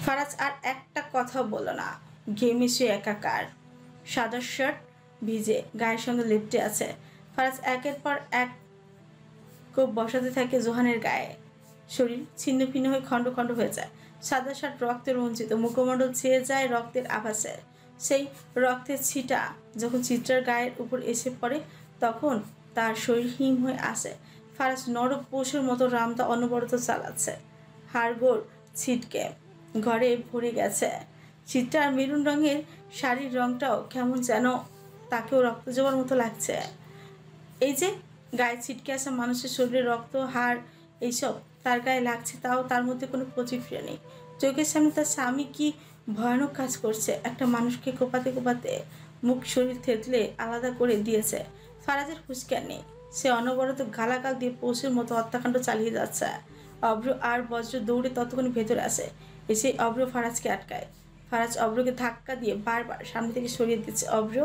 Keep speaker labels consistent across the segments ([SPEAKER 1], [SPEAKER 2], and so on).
[SPEAKER 1] ফারাজ আর একটা কথা বলল না। ঘেমে সে একাকার। সাদা শার্ট ভিজে, গায়ের সঙ্গে লেপ্টে আছে। ফারাজ একের পর এক কোপ বসাতে থাকে জোহানের গায়ে। শরীর ছিন্ন ভিন্ন হয়ে খণ্ড খণ্ড হয়ে যায়। সাদা শার্ট রক্তে রঞ্জিত, মুখমণ্ডল ছেয়ে যায় রক্তের আভাসে। সেই রক্তের ছিটা যখন চিত্রার গায়ের উপর এসে পড়ে তখন তার শরীর হিম হয়ে আসে। ফারাজ নরক পশুর মতো রামদা অনবরত চালাচ্ছে। হাড়গোড় ছিটকে ঘরে ভরে গেছে। চিত্রার মেরুন রঙের শাড়ির রংটাও কেমন যেন তাকেও রক্ত জবার মতো লাগছে। এই যে গায়ে ছিটকে আসা মানুষের শরীরে রক্ত, হাড় এইসব তার গায়ে লাগছে, তাও তার মধ্যে কোনো প্রতিক্রিয়া নেই। চোখের সামনে তার স্বামী কি ভয়ানক কাজ করছে। একটা মানুষকে কোপাতে কোপাতে মুখ শরীর থেতলে আলাদা করে দিয়েছে। ফারাজের হুঁশজ্ঞান নেই। সে অনবরত গালাগাল দিয়ে পশুর মতো হত্যাকাণ্ড চালিয়ে যাচ্ছে। অভ্র আর বজ্র দৌড়ে ততক্ষণে ভেতরে আসে। এসে অভ্র ফারাজকে আটকায়। ফারাজ অভ্রকে ধাক্কা দিয়ে বারবার সামনে থেকে সরিয়ে দিচ্ছে। অভ্র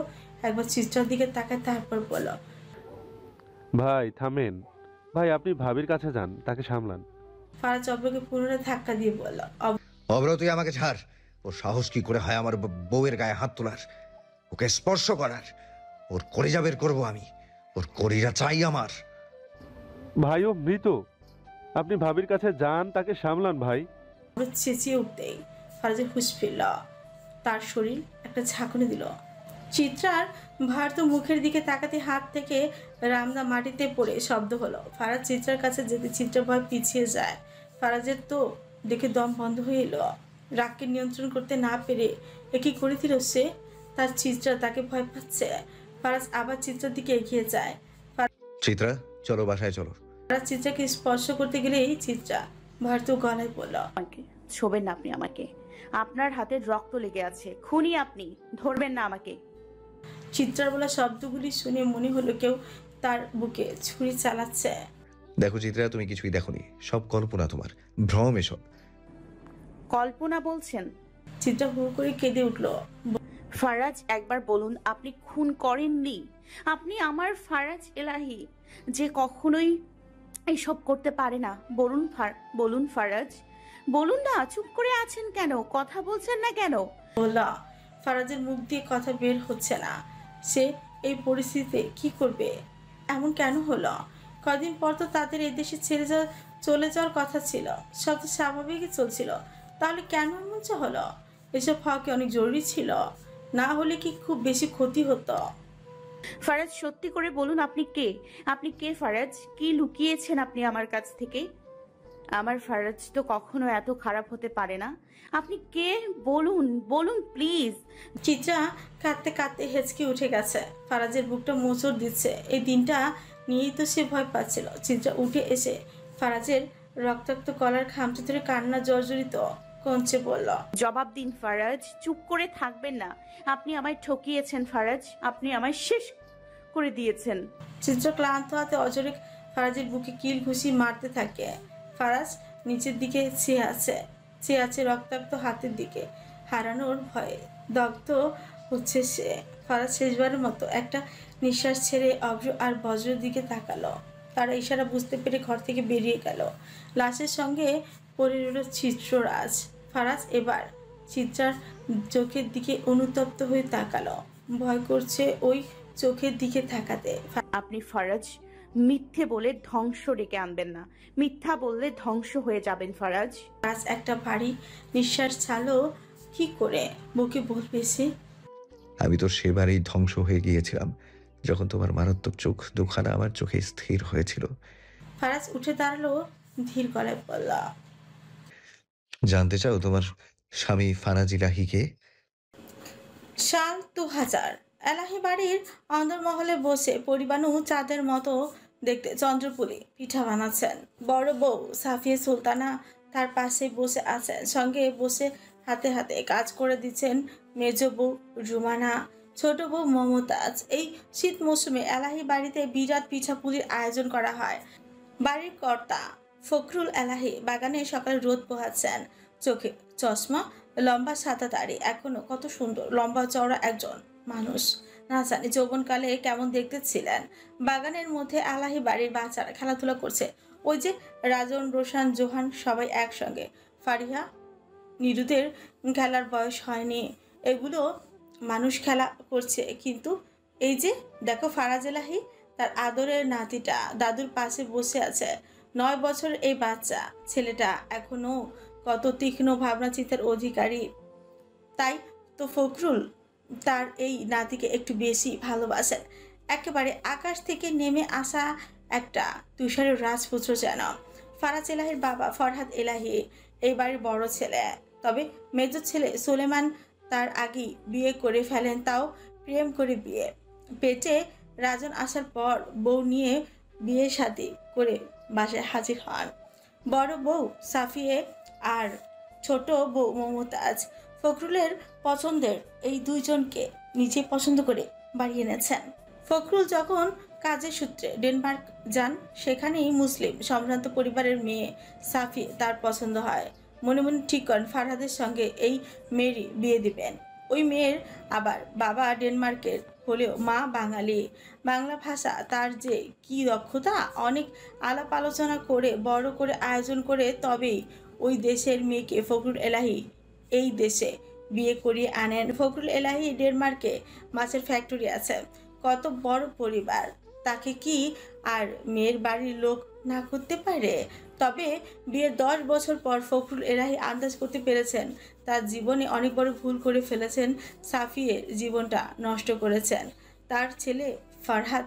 [SPEAKER 1] একবার চিত্রার দিকে তাকায়, তারপর বলল,
[SPEAKER 2] ভাই থামেন, ভাই আপনি ভাবির কাছে যান, তাকে সামলান।
[SPEAKER 1] ফারাজ অভ্রকে পুনরায় ধাক্কা দিয়ে বলল,
[SPEAKER 3] অব্র তুই আমাকে ছাড়। ওর সাহস কি করে হয় আমার বউয়ের গায়ে হাত তোলার, ওকে স্পর্শ করার? ওর কলিজা বের করবো আমি, ওর কলিজা চাই আমার।
[SPEAKER 2] ভাই ও মৃত, আপনি ভাবির কাছে যান, তাকে সামলান ভাই।
[SPEAKER 1] অভ্র চেঁচিয়ে উঠতেই ফারাজের হুঁশ ফিরল। তার শরীর একটা ঝাঁকুনি দিল। চিত্রার ভারত মুখের দিকে তাকাতে হাত থেকে রামদা মাটিতে পড়ে শব্দ হলো। ফারাজ চিত্রার কাছে যেতে চিত্রা ভয় পিছিয়ে যায়। ফারাজের তো দেখে দম বন্ধ হয়ে এলো। রাগকে নিয়ন্ত্রণ করতে না পেরে কি করে দিল সে? তার চিত্রা তাকে ভয় পাচ্ছে। ফারাজ আবার চিত্রার দিকে এগিয়ে যায়।
[SPEAKER 3] চিত্রা চলো বাসায় চলো।
[SPEAKER 1] ফারাজ চিত্রাকে স্পর্শ করতে গেলেই চিত্রা ভারত গলায় বলল,
[SPEAKER 4] আমাকে ছোবেন না আপনি, আমাকে আপনার হাতে রক্ত লেগে আছে, খুনি আপনি, ধরবেন না আমাকে।
[SPEAKER 1] চিত্রার বলা শব্দগুলি শুনে মনে হলো কেউ তার বুকে ছুরি চালাচ্ছে।
[SPEAKER 3] দেখো চিত্রা, তুমি কিছুই দেখোনি, সব কল্পনা তোমার, ভ্রম এসব।
[SPEAKER 4] কল্পনা বলছেন?
[SPEAKER 1] চিত্রা হু করে কেঁদে উঠল।
[SPEAKER 4] ফারাজ একবার বলুন আপনি খুন করেননি। আপনি আমার ফারাজ এলাহি, যে কখনোই এসব করতে পারে না। বলুন ফারাজ, বলুন না। চুপ করে আছেন কেন? কথা বলছেন না কেন?
[SPEAKER 1] বললা। ফারাজের মুখ দিয়ে কথা বের হচ্ছে না। সে এই পরিস্থিতিতে কি করবে? এমন কেন হলো? কদিন পর তো তাদের এই দেশে চলে যাওয়ার কথা ছিল। সব তো স্বাভাবিকই চলছিল। তাহলে কেন এমন যে হলো? এসব হওয়া কি অনেক জরুরি ছিল? না হলে কি খুব বেশি ক্ষতি হতো?
[SPEAKER 4] ফারাজ সত্যি করে বলুন আপনি কে? আপনি কে ফারাজ? কি লুকিয়েছেন আপনি আমার কাছ থেকে? আমার ফারাজ তো কখনো এত খারাপ হতে পারে না। আপনি কে? বলুন বলুন প্লিজ।
[SPEAKER 1] চিত্রা কাঁদতে কাঁদতে হেঁচকে উঠে গেছে। ফারাজের বুকটা মোচড় দিচ্ছে। এই দিনটা নিয়েই তো সে ভয় পাচ্ছিল। চিত্রা উঠে এসে ফারাজের রক্তাক্ত গলার খামচে ধরে কান্না জর্জরিত কঞ্চে বলল,
[SPEAKER 4] জবাব দিন ফারাজ, চুপ করে থাকবেন না। আপনি আমায় ঠকিয়েছেন ফারাজ, আপনি আমায় শেষ করে দিয়েছেন।
[SPEAKER 1] চিত্রা ক্লান্ত হাতে অজরে ফারাজের বুকে কিল ঘুষি মারতে থাকে। ফারাজ নিচের দিকে চেয়ে আছে রক্তাক্ত হাতের দিকে। হারানোর ভয়ে দগ্ধ হচ্ছে সে। ফারাজ শেষবারের মতো একটা নিঃশ্বাস ছেড়ে অভ্র আর বজ্রের দিকে তাকালো। তারা ইশারা বুঝতে পেরে ঘর থেকে বেরিয়ে গেল। লাশের সঙ্গে পড়ে রইল চিত্ররাজ। ফারাজ এবার চিত্রার চোখের দিকে অনুতপ্ত হয়ে তাকালো। ভয় করছে ওই চোখের দিকে তাকাতে।
[SPEAKER 4] আপনি ফারাজ মিথ্যে বলে ধ্বংস ডেকে আনবেন না। মিথ্যা বললে ধ্বংস হয়ে যাবেন ফারাজ।
[SPEAKER 1] ফারাজ একটা ভারী নিঃশ্বাস ছাড়লো। কি করে বুকে বলবে সে?
[SPEAKER 3] আমি তো সেবারেই ধ্বংস হয়ে গিয়েছিলাম যখন তোমার মারাত্মক চোখ দুখানা আমার চোখে স্থির হয়েছিল।
[SPEAKER 1] ফারাজ উঠে দাঁড়ালো, ধীর গলায় বলল,
[SPEAKER 3] জানতে চাও তোমার স্বামী ফারাজ ইলাহিকে?
[SPEAKER 1] সাল 2000। এলাহি বাড়ির অন্দরমহলে বসে পরিবানু চাঁদের মতো দেখতে চন্দ্রপুলি পিঠা বানাচ্ছেন। বড় বউ সাফিয়া সুলতানা তার পাশে বসে আছেন। সঙ্গে বসে হাতে হাতে কাজ করে দিচ্ছেন মেজ বউ রুমানা, ছোট বউ মমতাজ। এই শীত মৌসুমে এলাহি বাড়িতে বিরাট পিঠাপুলির আয়োজন করা হয়। বাড়ির কর্তা ফখরুল এলাহি বাগানে সকালে রোদ পোহাচ্ছেন। চোখে চশমা, লম্বা সাদা দাড়ি, এখনো কত সুন্দর লম্বা চওড়া একজন মানুষ। না জানি যৌবনকালে কেমন দেখতে ছিলেন। বাগানের মধ্যে এলাহি বাড়ির বাচ্চারা খেলাধুলা করছে। ওই যে রাজন, রোশান, জোহান সবাই একসঙ্গে। ফারিহা নিরুদের খেলার বয়স হয়নি, এগুলো মানুষ খেলা করছে। কিন্তু এই যে দেখো ফারাজ এলাহি, তার আদরের নাতিটা দাদুর পাশে বসে আছে। 9 বছর এই বাচ্চা ছেলেটা এখনো কত তীক্ষ্ণ ভাবনা চিন্তার অধিকারী। তাই তো ফখরুল তার এই নাতিকে একটু বেশি ভালোবাসেন। একেবারে আকাশ থেকে নেমে আসা একটা তুষারের রাজপুত্র যেন। ফারাজ এলাহির বাবা ফরহাদ এলাহি এই বাড়ির বড় ছেলে, তবে মেজর ছেলে সুলেমান তার আগেই বিয়ে করে ফেলেন, তাও প্রেম করে বিয়ে। পেটে রাজন আসার পর বউ নিয়ে বিয়ে শাদী করে বাসায় হাজির হন বড় বউ সাফিয়ে আর ছোট বউ মমতাজ। ফখরুলের পছন্দের এই দুইজনকে নিজে পছন্দ করে বাড়ি এনেছেন। ফখরুল যখন কাজের সূত্রে ডেনমার্ক যান, সেখানেই মুসলিম সম্ভ্রান্ত পরিবারের মেয়ে সাফি তার পছন্দ হয়। মনে মনে ঠিক করেন ফারহাদের সঙ্গে এই মেয়েরই বিয়ে দিবেন। ওই মেয়ের আবার বাবা ডেনমার্কের হলেও মা বাঙালি। বাংলা ভাষা তার যে কি দক্ষতা! অনেক আলাপ আলোচনা করে বড় করে আয়োজন করে তবেই ওই দেশের মেয়েকে ফখরুল এলাহি এই দেশে বিয়ে করিয়ে আনেন। ফখরুল এলাহি ডেনমার্কে মাছের ফ্যাক্টরি আছে, কত বড় পরিবার, তাকে কি আর মেয়ের বাড়ির লোক না করতে পারে? তবে বিয়ের 10 বছর পর ফখরুল এলাহি আন্দাজ করতে পেরেছেন তার জীবনে অনেক বড় ভুল করে ফেলেছেন। সাফিয়ের জীবনটা নষ্ট করেছেন। তার ছেলে ফরহাদ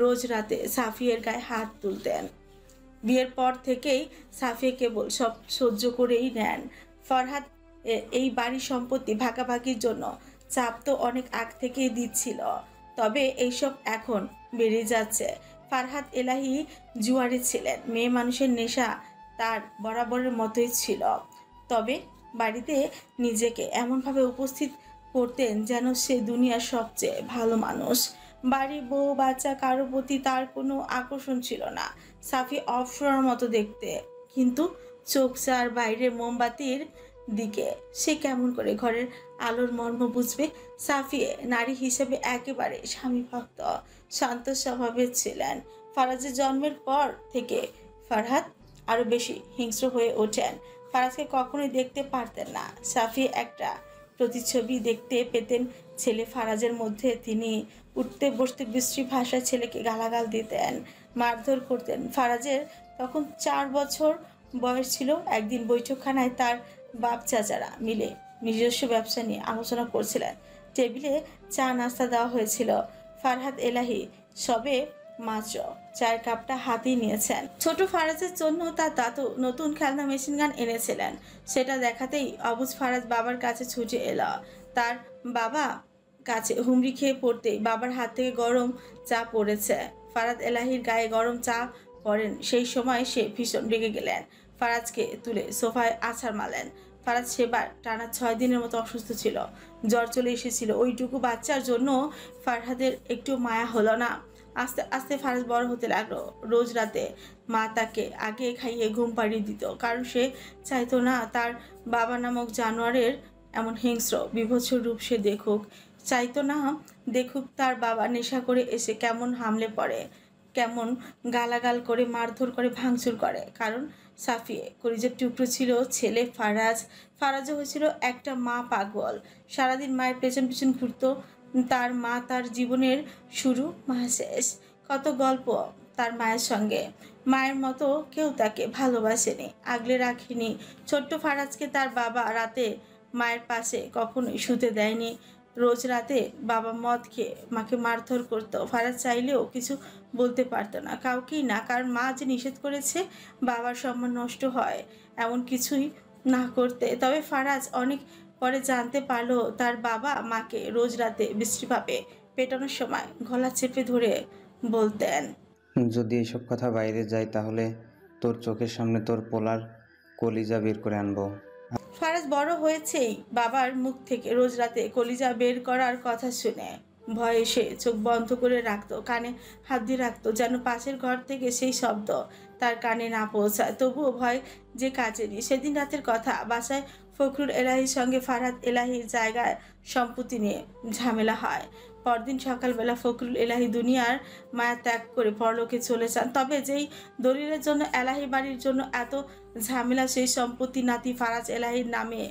[SPEAKER 1] রোজ রাতে সাফিয়ের গায়ে হাত তুলতেন। বিয়ের পর থেকেই সাফিয়া কেবল সব সহ্য করেই নেন। ফরহাদ এই বাড়ির সম্পত্তি ভাগাভাগির জন্য চাপ তো অনেক আগ থেকেই দিচ্ছিল, তবে এইসব এখন বেড়ে যাচ্ছে। ফারহাদ এলাহি জুয়ারি ছিলেন, মেয়ে মানুষের নেশা তার বরাবরের মতোই ছিল। তবে বাড়িতে নিজেকে এমনভাবে উপস্থিত করতেন যেন সে দুনিয়ার সবচেয়ে ভালো মানুষ। বাড়ি বউ বাচ্চা কারো প্রতি তার কোনো আকর্ষণ ছিল না। সাফি অপসরার মতো দেখতে, কিন্তু চোখ যার বাইরে মোমবাতির দিকে, সে কেমন করে ঘরের আলোর মর্ম বুঝবে? সাফিয়ে নারী হিসেবে একেবারে স্বামী ভক্ত, শান্ত স্বভাবের ছিলেন। ফারাজের জন্মের পর থেকে ফরহাদ আরো বেশি হিংস্র হয়ে ওঠেন। ফারাজকে কখনোই দেখতে পারতেন না। সাফি একটা প্রতিচ্ছবি দেখতে পেতেন ছেলে ফারাজের মধ্যে। তিনি উঠতে বসতে বিশ্রী ভাষায় ছেলেকে গালাগাল দিতেন, মারধর করতেন। ফারাজের তখন 4 বছর বয়স ছিল। একদিন বৈঠকখানায় তার বাপ চাচারা মিলে নিজস্ব ব্যবসা নিয়ে আলোচনা করছিলেন। টেবিলে চা নাস্তা দেওয়া হয়েছিল। ফরহাদ এলাহি সবে মাত্র চায়ের কাপটা হাতেই নিয়েছেন। ছোট ফারাজের জন্য তার দাদু নতুন খেলনা মেশিন গান এনেছিলেন। সেটা দেখাতেই অবুজ ফারাজ বাবার কাছে ছুটে এলো। তার বাবা কাছে হুমড়ি খেয়ে পড়তেই বাবার হাত থেকে গরম চা পড়েছে। ফারাদ এলাহির গায়ে গরম চা পড়েন, সেই সময় সে ভীষণ রেগে গেলেন। ফারাজকে তুলে সোফায় আছাড় মারলেন। ফারাজ সেবার টানা 6 দিনের মতো অসুস্থ ছিল, জ্বর চলে এসেছিল। ওইটুকু বাচ্চার জন্য ফারহাদের একটু মায়া হলো না। আস্তে আস্তে ফারাজ বড় হতে লাগলো। রোজ রাতে মা তাকে আগে খাইয়ে ঘুম পাড়িয়ে দিত, কারণ সে চাইতো না তার বাবা নামক জানোয়ারের এমন হিংস্র বিভৎস রূপ সে দেখুক। চাইতো না দেখুক তার বাবা নেশা করে এসে কেমন হামলে পড়ে, কেমন গালাগাল করে, মারধর করে, ভাঙচুর করে। কারণ সাফিয়ে কলিজার টুকরো ছিল ছেলে ফারাজ। ফারাজও হয়েছিল একটা মা পাগল, সারাদিন মায়ের পেছন পেছন ঘুরতো। তার মা তার জীবনের শুরু, মা শেষ। কত গল্প তার মায়ের সঙ্গে। মায়ের মতো কেউ তাকে ভালোবাসেনি, আগলে রাখেনি। ছোট্ট ফারাজকে তার বাবা রাতে মায়ের পাশে কখনোই শুতে দেয়নি। রোজ রাতে বাবা মদ খেয়ে মাকে মারধর করতো। ফারাজ চাইলেও কিছু বলতে পারতো না, কাউকেই না, কারণ মা যে নিষেধ করেছে বাবার সম্মান নষ্ট হয় এমন কিছুই না করতে। তবে ফারাজ অনেক পরে জানতে পারলো তার বাবা মাকে রোজ রাতে বিশ্রীভাবে পেটানোর সময় গলা চেপে ধরে বলতেন,
[SPEAKER 5] যদি এইসব কথা বাইরে যায় তাহলে তোর চোখের সামনে তোর পোলার কলিজা বের করে আনবো।
[SPEAKER 1] ফারাজ বড় হয়েছেই বাবার মুখ থেকে রোজ রাতে কলিজা বের করার কথা শুনে ভয়ে সে চোখ বন্ধ করে রাখতো, কানে হাত দিয়ে রাখতো, যেন পাশের ঘর থেকে সেই শব্দ তার কানে না পৌঁছায়। তবুও ভয় যে কাজেরই। সেদিন রাতের কথা, বাসায় ফখরুল এলাহির সঙ্গে ফারহাত এলাহির জায়গায় সম্পত্তি নিয়ে ঝামেলা হয়। পরদিন সকালবেলা ফখরুল এলাহি দুনিয়ার মায়া ত্যাগ করে পরলোকে চলে যান। তবে যেই দলিলের জন্য এলাহি বাড়ির জন্য এত ঝামেলা, সেই সম্পত্তি নাতি ফারাজ এলাহির নামে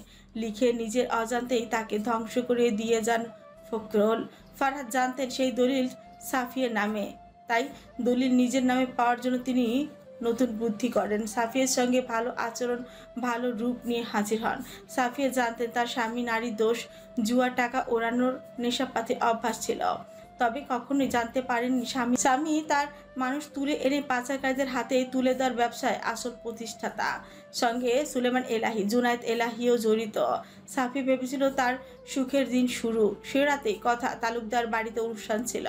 [SPEAKER 1] লিখে নিজের অজান্তেই তাকে ধ্বংস করে দিয়ে যান ফখরুল। ফারহাত জানতেন সেই দলিল সাফিয়ের নামে, তাই দলিল নিজের নামে পাওয়ার জন্য তিনি নতুন বুদ্ধি করেন। সাফিয়ের সঙ্গে ভালো আচরণ, ভালো রূপ নিয়ে হাজির হন। সাফিয়া জানতেন তার স্বামী নারী দোষ, জুয়া, টাকা ওড়ানোর নেশাপাতির অভ্যাস ছিল। তবে কখনোই জানতে পারেননি স্বামী তার মানুষ তুলে এনে পাচারকারীদের হাতে তুলে দেওয়ার ব্যবসায় আসল প্রতিষ্ঠাতা। সঙ্গে সুলেমান এলাহি, জুনায়েদ এলাহিও জড়িত। সাফি ভেবেছিল তার সুখের দিন শুরু। সে রাতেই কথা, তালুকদার বাড়িতে অনুষ্ঠান ছিল।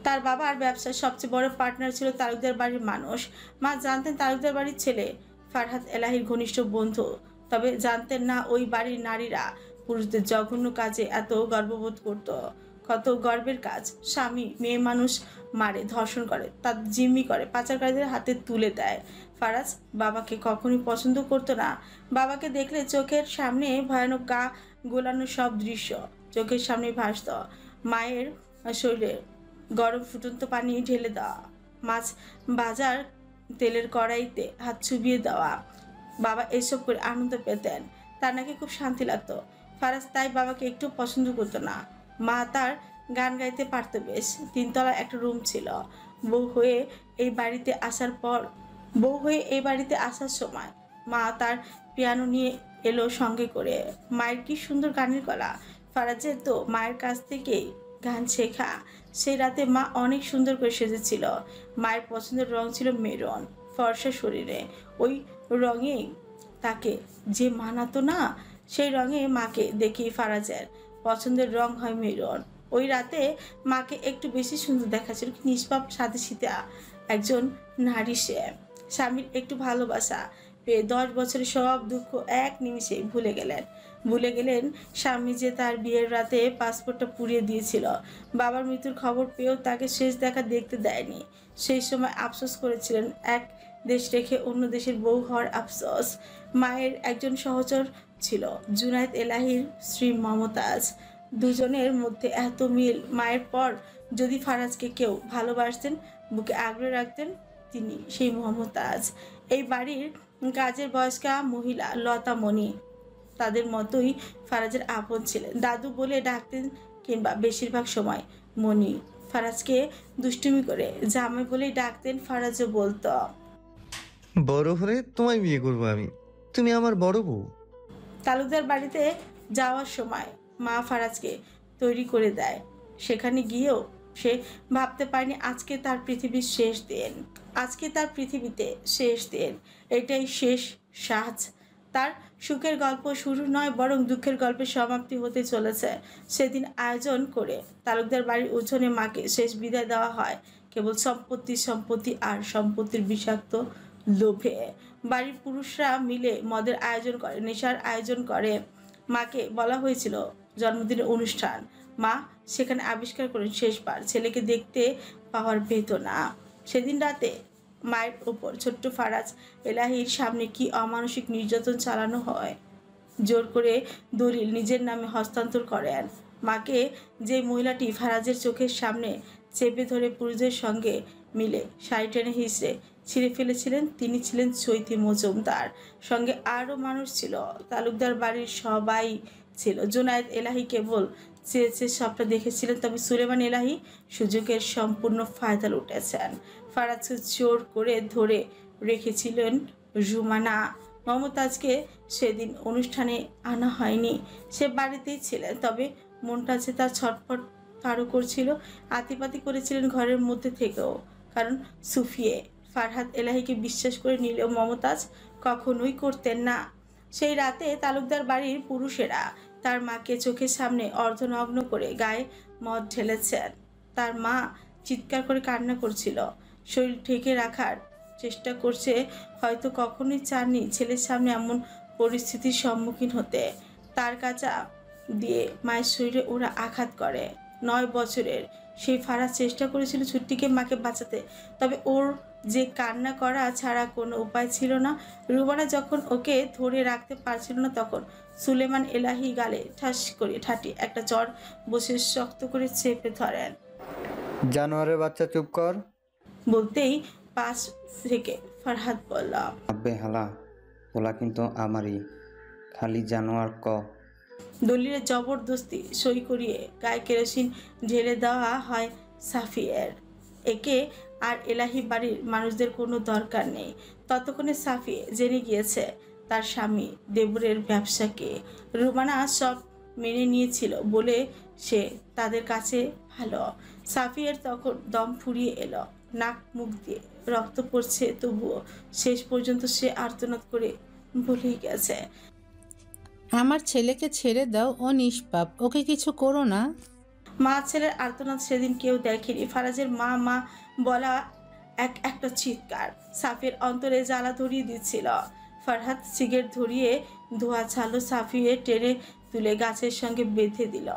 [SPEAKER 1] তার বাবার ব্যবসার সবচেয়ে বড় পার্টনার ছিল তালুকদার বাড়ির মানুষ। মা জানতেন তালুকদার বাড়ির ছেলে ফারহাত এলাহির ঘনিষ্ঠ বন্ধু, তবে জানতেন না ওই বাড়ির নারীরা পুরুষদের জঘন্য কাজে এত গর্ববোধ করত। কত গর্বের কাজ! স্বামী মেয়ে মানুষ মারে, ধর্ষণ করে, তার জিম্মি করে, পাচারকারীদের হাতে তুলে দেয়। ফারাজ বাবাকে কখনোই পছন্দ করতো না। বাবাকে দেখলে চোখের সামনে ভয়ানক গা গোলানো সব দৃশ্য চোখের সামনে ভাসত। মায়ের শরীরে গরম ফুটন্ত পানি ঢেলে দেওয়া, মাছ বাজার তেলের কড়াইতে হাত চুবিয়ে দেওয়া, বাবা এসব করে আনন্দ পেতেন। তার নাকি খুব শান্তি লাগতো। ফারাজ তাই বাবাকে একটু পছন্দ করতো না। মা তার গান গাইতে পারতো বেশ। 3 তলা একটা রুম ছিল। বউ হয়ে এই বাড়িতে আসার সময় মা তার পিয়ানো নিয়ে এলো সঙ্গে করে। মায়ের কি সুন্দর গানের গলা! ফারাজের তো মায়ের কাছ থেকেই গান শেখা। সেই রাতে মা অনেক সুন্দর করে সেজেছিল। মায়ের পছন্দের রং ছিল মেরুন। ফর্সা শরীরে ওই রঙে তাকে যে মানাতো না, সেই রঙে মাকে দেখেই ফারাজের পছন্দের রং হয় মেরুন। ওই রাতে মাকে একটু বেশি সুন্দর দেখাচ্ছিল। কি নিষ্পাপ সাদাসিধা একজন নারী সে। স্বামীর একটু ভালোবাসা পেয়ে 10 বছরের সব দুঃখ এক নিমিষে ভুলে গেলেন স্বামী যে তার বিয়ের রাতে পাসপোর্টটা পুড়িয়ে দিয়েছিল। বাবার মৃত্যুর খবর পেয়েও তাকে শেষ দেখা দেখতে দেয়নি। সেই সময় আফসোস করেছিলেন, এক দেশ রেখে অন্য দেশের বউ হওয়ার আফসোস। মায়ের একজন সহচর ছিল জুনায়েদ এলাহির স্ত্রী মমতাজ। দুজনের মধ্যে এত মিল। মায়ের পর যদি ফারাজকে কেউ ভালোবাসতেন, বুকে আগলে রাখতেন, তিনি সেই মমতাজ। এই বাড়ির কাজের বয়স্কা মহিলা লতা মণি তাদের মতোই ফারাজের আপন ছিলেন। দাদু বলে ডাকতেন, কিংবা বেশিরভাগ সময় মণি। ফারাজকে দুষ্টুমি করে জামাই বলেই ডাকতেন। ফারাজও বলতো,
[SPEAKER 3] বড় হলে তোমায় বিয়ে করবো আমি, তুমি আমার বড় বউ।
[SPEAKER 1] তালুকদার বাড়িতে যাওয়ার সময় মা ফারাজকে তৈরি করে দেয়। সেখানে গিয়েও সে ভাবতে পারেনি আজকে তার পৃথিবীর শেষ দিন। আজকে তার পৃথিবীতে শেষ দিন। এটাই শেষ সাজ। তার সুখের গল্প শুরু নয়, বরং দুঃখের গল্পের সমাপ্তি হতে চলেছে। সেদিন আয়োজন করে তালুকদার বাড়ির উঠোনে মাকে শেষ বিদায় দেওয়া হয় কেবল সম্পত্তি আর সম্পত্তির বিষাক্ত লোভে। বাড়ির পুরুষরা মিলে মদের আয়োজন করে, নেশার আয়োজন করে। মাকে বলা হয়েছিল জন্মদিনের অনুষ্ঠান। মা সেখানে আবিষ্কার করেন শেষবার ছেলেকে দেখতে পাওয়ার বেদনা। সেদিন রাতে মায়ের ওপর ছোট্ট ফারাজ এলাহির সামনে কি অমানসিক নির্যাতন চালানো হয়। জোর করে দলিল নিজের নামে হস্তান্তর করেন। মাকে যে মহিলাটি ফারাজের চোখের সামনে চেপে ধরে পুরুষদের সঙ্গে মিলে শাড়ি টেনে হিসড়ে ছিঁড়ে ফেলেছিলেন, তিনি ছিলেন চৈতি মজুমদার। সঙ্গে আরও মানুষ ছিল। তালুকদার বাড়ির সবাই ছিল। জুনায়েদ এলাহি কেবল চেয়েছে সবটা দেখেছিলেন, তবে সুলেমান এলাহি সুযোগের সম্পূর্ণ ফায়দা লুটেছেন। ফারাজকে জোর করে ধরে রেখেছিলেন রুমানা। মমতাজকে সেদিন অনুষ্ঠানে আনা হয়নি, সে বাড়িতেই ছিলেন। তবে মনটা যে তার ছটফট তারও করছিল। আতিপাতি করেছিলেন ঘরের মধ্যে থেকেও, কারণ সুফিয়ে ফারহাত এলাহিকে বিশ্বাস করে নিলেও মমতাজ কখনোই করতেন না। সেই রাতে তালুকদার বাড়ির পুরুষেরা তার মাকে চোখের সামনে অর্ধনগ্ন করে গায়ে মদ ঢেলেছেন। তার মা চিৎকার করে কান্না করছিল, শরীর ঢেকে রাখার চেষ্টা করছে। হয়তো কখনোই চাননি ছেলের সামনে এমন পরিস্থিতির সম্মুখীন হতে। তার কাঁচা দিয়ে মায়ের শরীরে ওরা আঘাত করে। 9 বছরের সেই ফারাজ চেষ্টা করেছিল ছুটিকে মাকে বাঁচাতে, তবে ওর যে কান্না করা ছাড়া কোনো উপায় ছিল না। রুবানা যখন ওকে ধরে রাখতে পারছিল না, তখন সুলেমান এলাহি গালে ঠাস করে ঠাটি একটা চড় বসে শক্ত করে চেপে ধরেন।
[SPEAKER 6] জানোয়ারের বাচ্চা চুপ কর।
[SPEAKER 1] বলতেই পাশ থেকে ফারহাদ বলল,
[SPEAKER 5] আব্বে হালা, পোলা কিন্তু আমারই, খালি জানোয়ার ক।
[SPEAKER 1] দলিলের জবরদস্তি সই করিয়ে গায়ে কেরোসিন ঢেলে দেওয়া হয় সাফিয়ের। একে আর এলাহি বাড়ির মানুষদের কোনো দরকার নেই। ততক্ষণে সাফিয়ে জেনে গিয়েছে তার স্বামী দেবরের ব্যবসাকে। রুমানা সব মেনে নিয়েছিল বলে সে তাদের কাছে ভালো। সাফিয়ের তখন দম ফুরিয়ে এলো, নাক মুখ দিয়ে রক্ত পড়ছে, তবুও শেষ পর্যন্ত সে আর্তনাদ করে বলেই গেছে,
[SPEAKER 7] আমার ছেলেকে ছেড়ে দাও, ও নিষ্পাপ, ওকে কিছু করো না।
[SPEAKER 1] মা ছেলের আর্তনাদ সেদিন কেউ দেখেনি। ফারাজের মা মা বলা একটা চিৎকার সাফির অন্তরে জ্বালা ধরিয়ে দিচ্ছিল। ফারহাদ সিগারেট ধরিয়ে ধোয়া ছালো সাফিয়ে টেনে তুলে গাছের সঙ্গে বেঁধে দিল।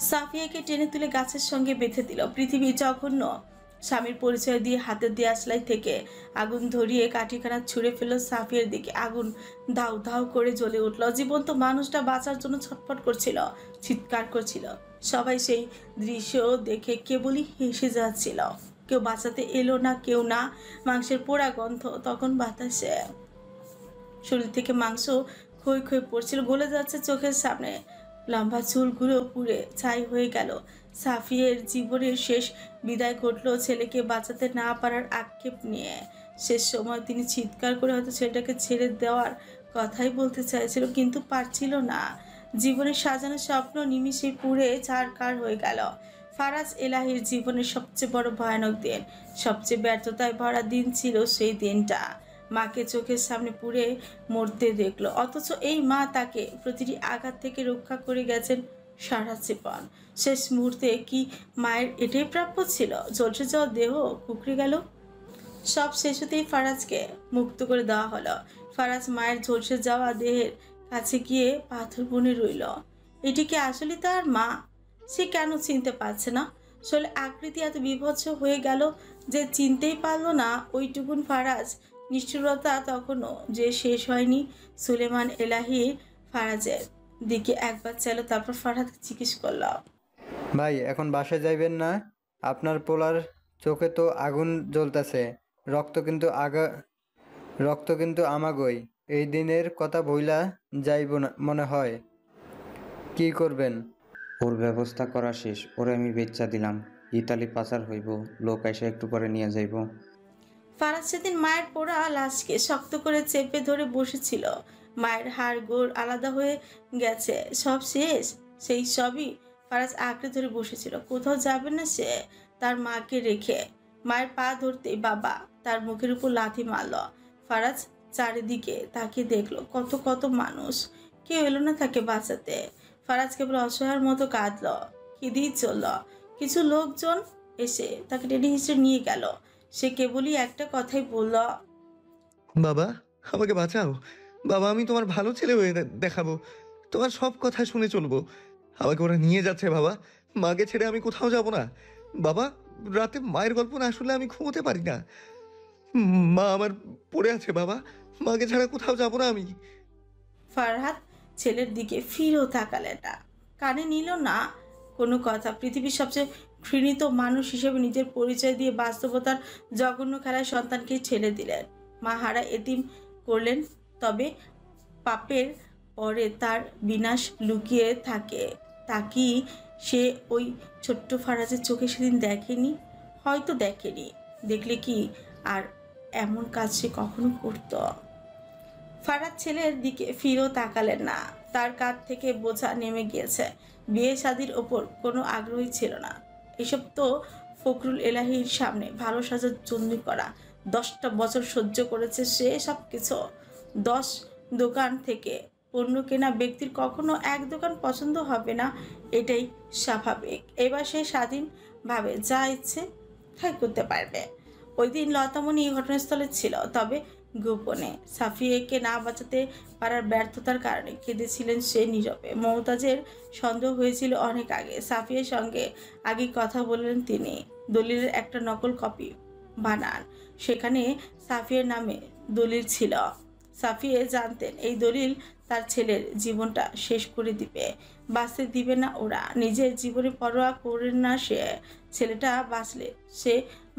[SPEAKER 1] সাফিয়াকে টেনে তুলে গাছের সঙ্গে বেঁধে দিল। পৃথিবী জঘন্য। স্বামীর পরিচয় দিয়ে হাতের দেয়াশলাই থেকে আগুন ধরিয়ে কাঠিখানা ছুঁড়ে ফেলল সাফিয়ার দিকে। আগুন দাউ দাউ করে জ্বলে উঠল। জীবন্ত মানুষটা বাঁচার জন্য ছটফট করছিল, চিৎকার করছিল। সবাই সেই দৃশ্য দেখে কেবলই হেসে যাচ্ছিল। কেউ বাঁচাতে এলো না, কেউ না। মাংসের পোড়া গন্ধ তখন বাতাসে, শরীর থেকে মাংস ক্ষয় ক্ষয় পড়ছিল, গলে যাচ্ছে চোখের সামনে। লম্বা চুলগুলো পুড়ে ছাই হয়ে গেল। সাফিয়ের জীবনের শেষ বিদায় ঘটল ছেলেকে বাঁচাতে না পারার আক্ষেপ নিয়ে। শেষ সময় তিনি চিৎকার করে হয়তো ছেলেটাকে ছেড়ে দেওয়ার কথাই বলতে চাইছিল, কিন্তু পারছিল না। জীবনের সাজানো স্বপ্ন নিমিষে পুড়ে ছারখার হয়ে গেল। ফারাজ এলাহির জীবনের সবচেয়ে বড় ভয়ানক দিন, সবচেয়ে ব্যর্থতায় ভরা দিন ছিল সেই দিনটা। মাকে চোখের সামনে পুড়ে মরতে দেখলো, অথচ এই মা তাকে প্রতিটি আঘাত থেকে রক্ষা করে গেছেন সারা জীবন। শেষ মুহূর্তে কি মায়ের এটাই প্রাপ্য ছিল? জ্বলসে যাওয়া দেহ কুকড়ে গেল। সব শেষ হতেই ফারাজকে মুক্ত করে দেওয়া হলো। ফারাজ মায়ের ঝলসে যাওয়া দেহের কাছে গিয়ে পাথর বনে রইল। এটি কি আসলে তার মা? সে কেন চিনতে পারছে না? আসলে আকৃতি এত বিভৎস হয়ে গেল যে চিনতেই পারল না। ওইটুকুন ফারাজ নিষ্ঠুরতা তখনও যে শেষ হয়নি। সুলেমান এলাহি ফারাজের দিকে একবার চাইল, তারপর ফারহাদকে জিজ্ঞেস করল,
[SPEAKER 6] ভাই এখন বাসায় যাইবেন না? আপনার পোলার চোখে তো আগুন জ্বলতেছে, রক্ত কিন্তু আমাগই। এই দিনের কথা ভইলা যাইব না মনে হয়। কি করবেন?
[SPEAKER 5] ওর ব্যবস্থা করা শেষ, ওরে আমি বেচ্চা দিলাম, ইতালি পাচার হইব, লোক এসে একটু পরে নিয়ে যাইব।
[SPEAKER 1] ফারাজ সেদিন মায়ের পোড়া লাশকে শক্ত করে চেপে ধরে বসেছিল। মায়ের হাড় গোড় আলাদা হয়ে গেছে, সব শেষ। সেই সবই ফারাজ আঁকড়ে ধরে বসেছিল। কোথাও যাবে না সে তার মাকে রেখে। মায়ের পা ধরতেই বাবা তার মুখের উপর লাথি মারল। ফারাজ চারিদিকে তাকিয়ে দেখলো কত কত মানুষ, কেউ এলো না তাকে বাঁচাতে। ফারাজ কেবল অসহায়ের মতো কাঁদল, কেঁদেই চলল। কিছু লোকজন এসে তাকে টেনে হিসেবে নিয়ে গেল। সে কেবলই একটা কথাই বলল,
[SPEAKER 3] বাবা আমাকে বাঁচাও। বাবা আমি তোমার ভালো ছেলে হয়ে দেখাবো, তোমার সব কথা শুনে চলবো। আমাকে ওরা নিয়ে যাচ্ছে বাবা, মাকে ছেড়ে আমি কোথাও যাব না। বাবা রাতে মায়ের গল্প না শুনলে আমি ঘুমোতে পারি না। মা আমার পড়ে আছে বাবা, মাকে ছাড়া কোথাও যাব না আমি।
[SPEAKER 1] ফারহাদ ছেলের দিকে ফিরেও তাকালেন না, কানে নিল না কোনো কথা। পৃথিবীর সবচেয়ে ঘৃণিত মানুষ হিসেবে নিজের পরিচয় দিয়ে বাস্তবতার জঘন্য খেলায় সন্তানকে ঠেলে দিলেন। মা হারা এতিম করলেন, তবে পাপের পরে তার বিনাশ লুকিয়ে থাকে তা কি সে ওই ছোট্ট ফারাজের চোখে সেদিন দেখেনি? হয়তো দেখেনি, দেখলে কি আর এমন কাজ সে কখনো করত? ফারাজ ছেলের দিকে ফিরেও তাকালেন না। তার কাঁধ থেকে বোঝা নেমে গিয়েছে। বিয়ে শাদির ওপর কোনো আগ্রহী ছিল না। এসব তো ফখরুল এলাহির সামনে ভালো সাজার জন্য করা। 10টা বছর সহ্য করেছে সে সব কিছু। 10 দোকান থেকে পণ্য কেনা ব্যক্তির কখনো এক দোকান পছন্দ হবে না, এটাই স্বাভাবিক। এবার সে স্বাধীনভাবে যা ইচ্ছে তাই করতে পারবে। ওই দিন লতামণি ঘটনাস্থলে ছিল, তবে গোপনে। সাফিয়াকে না বাঁচাতে পারার ব্যর্থতার কারণে কেঁদেছিলেন সে নীরবে। মমতাজের সন্দেহ হয়েছিল অনেক আগে। সাফিয়ার সঙ্গে আগে কথা বললেন তিনি। দলিলের একটা নকল কপি বানান, সেখানে সাফিয়ার নামে দলিল ছিল। সাফিয়ে জানতেন এই দলিল তার ছেলের জীবনটা শেষ করে দিবে, বাঁচতে দিবে না ওরা। নিজের জীবনে পরোয়া করে না সে, ছেলেটা বাঁচলে সে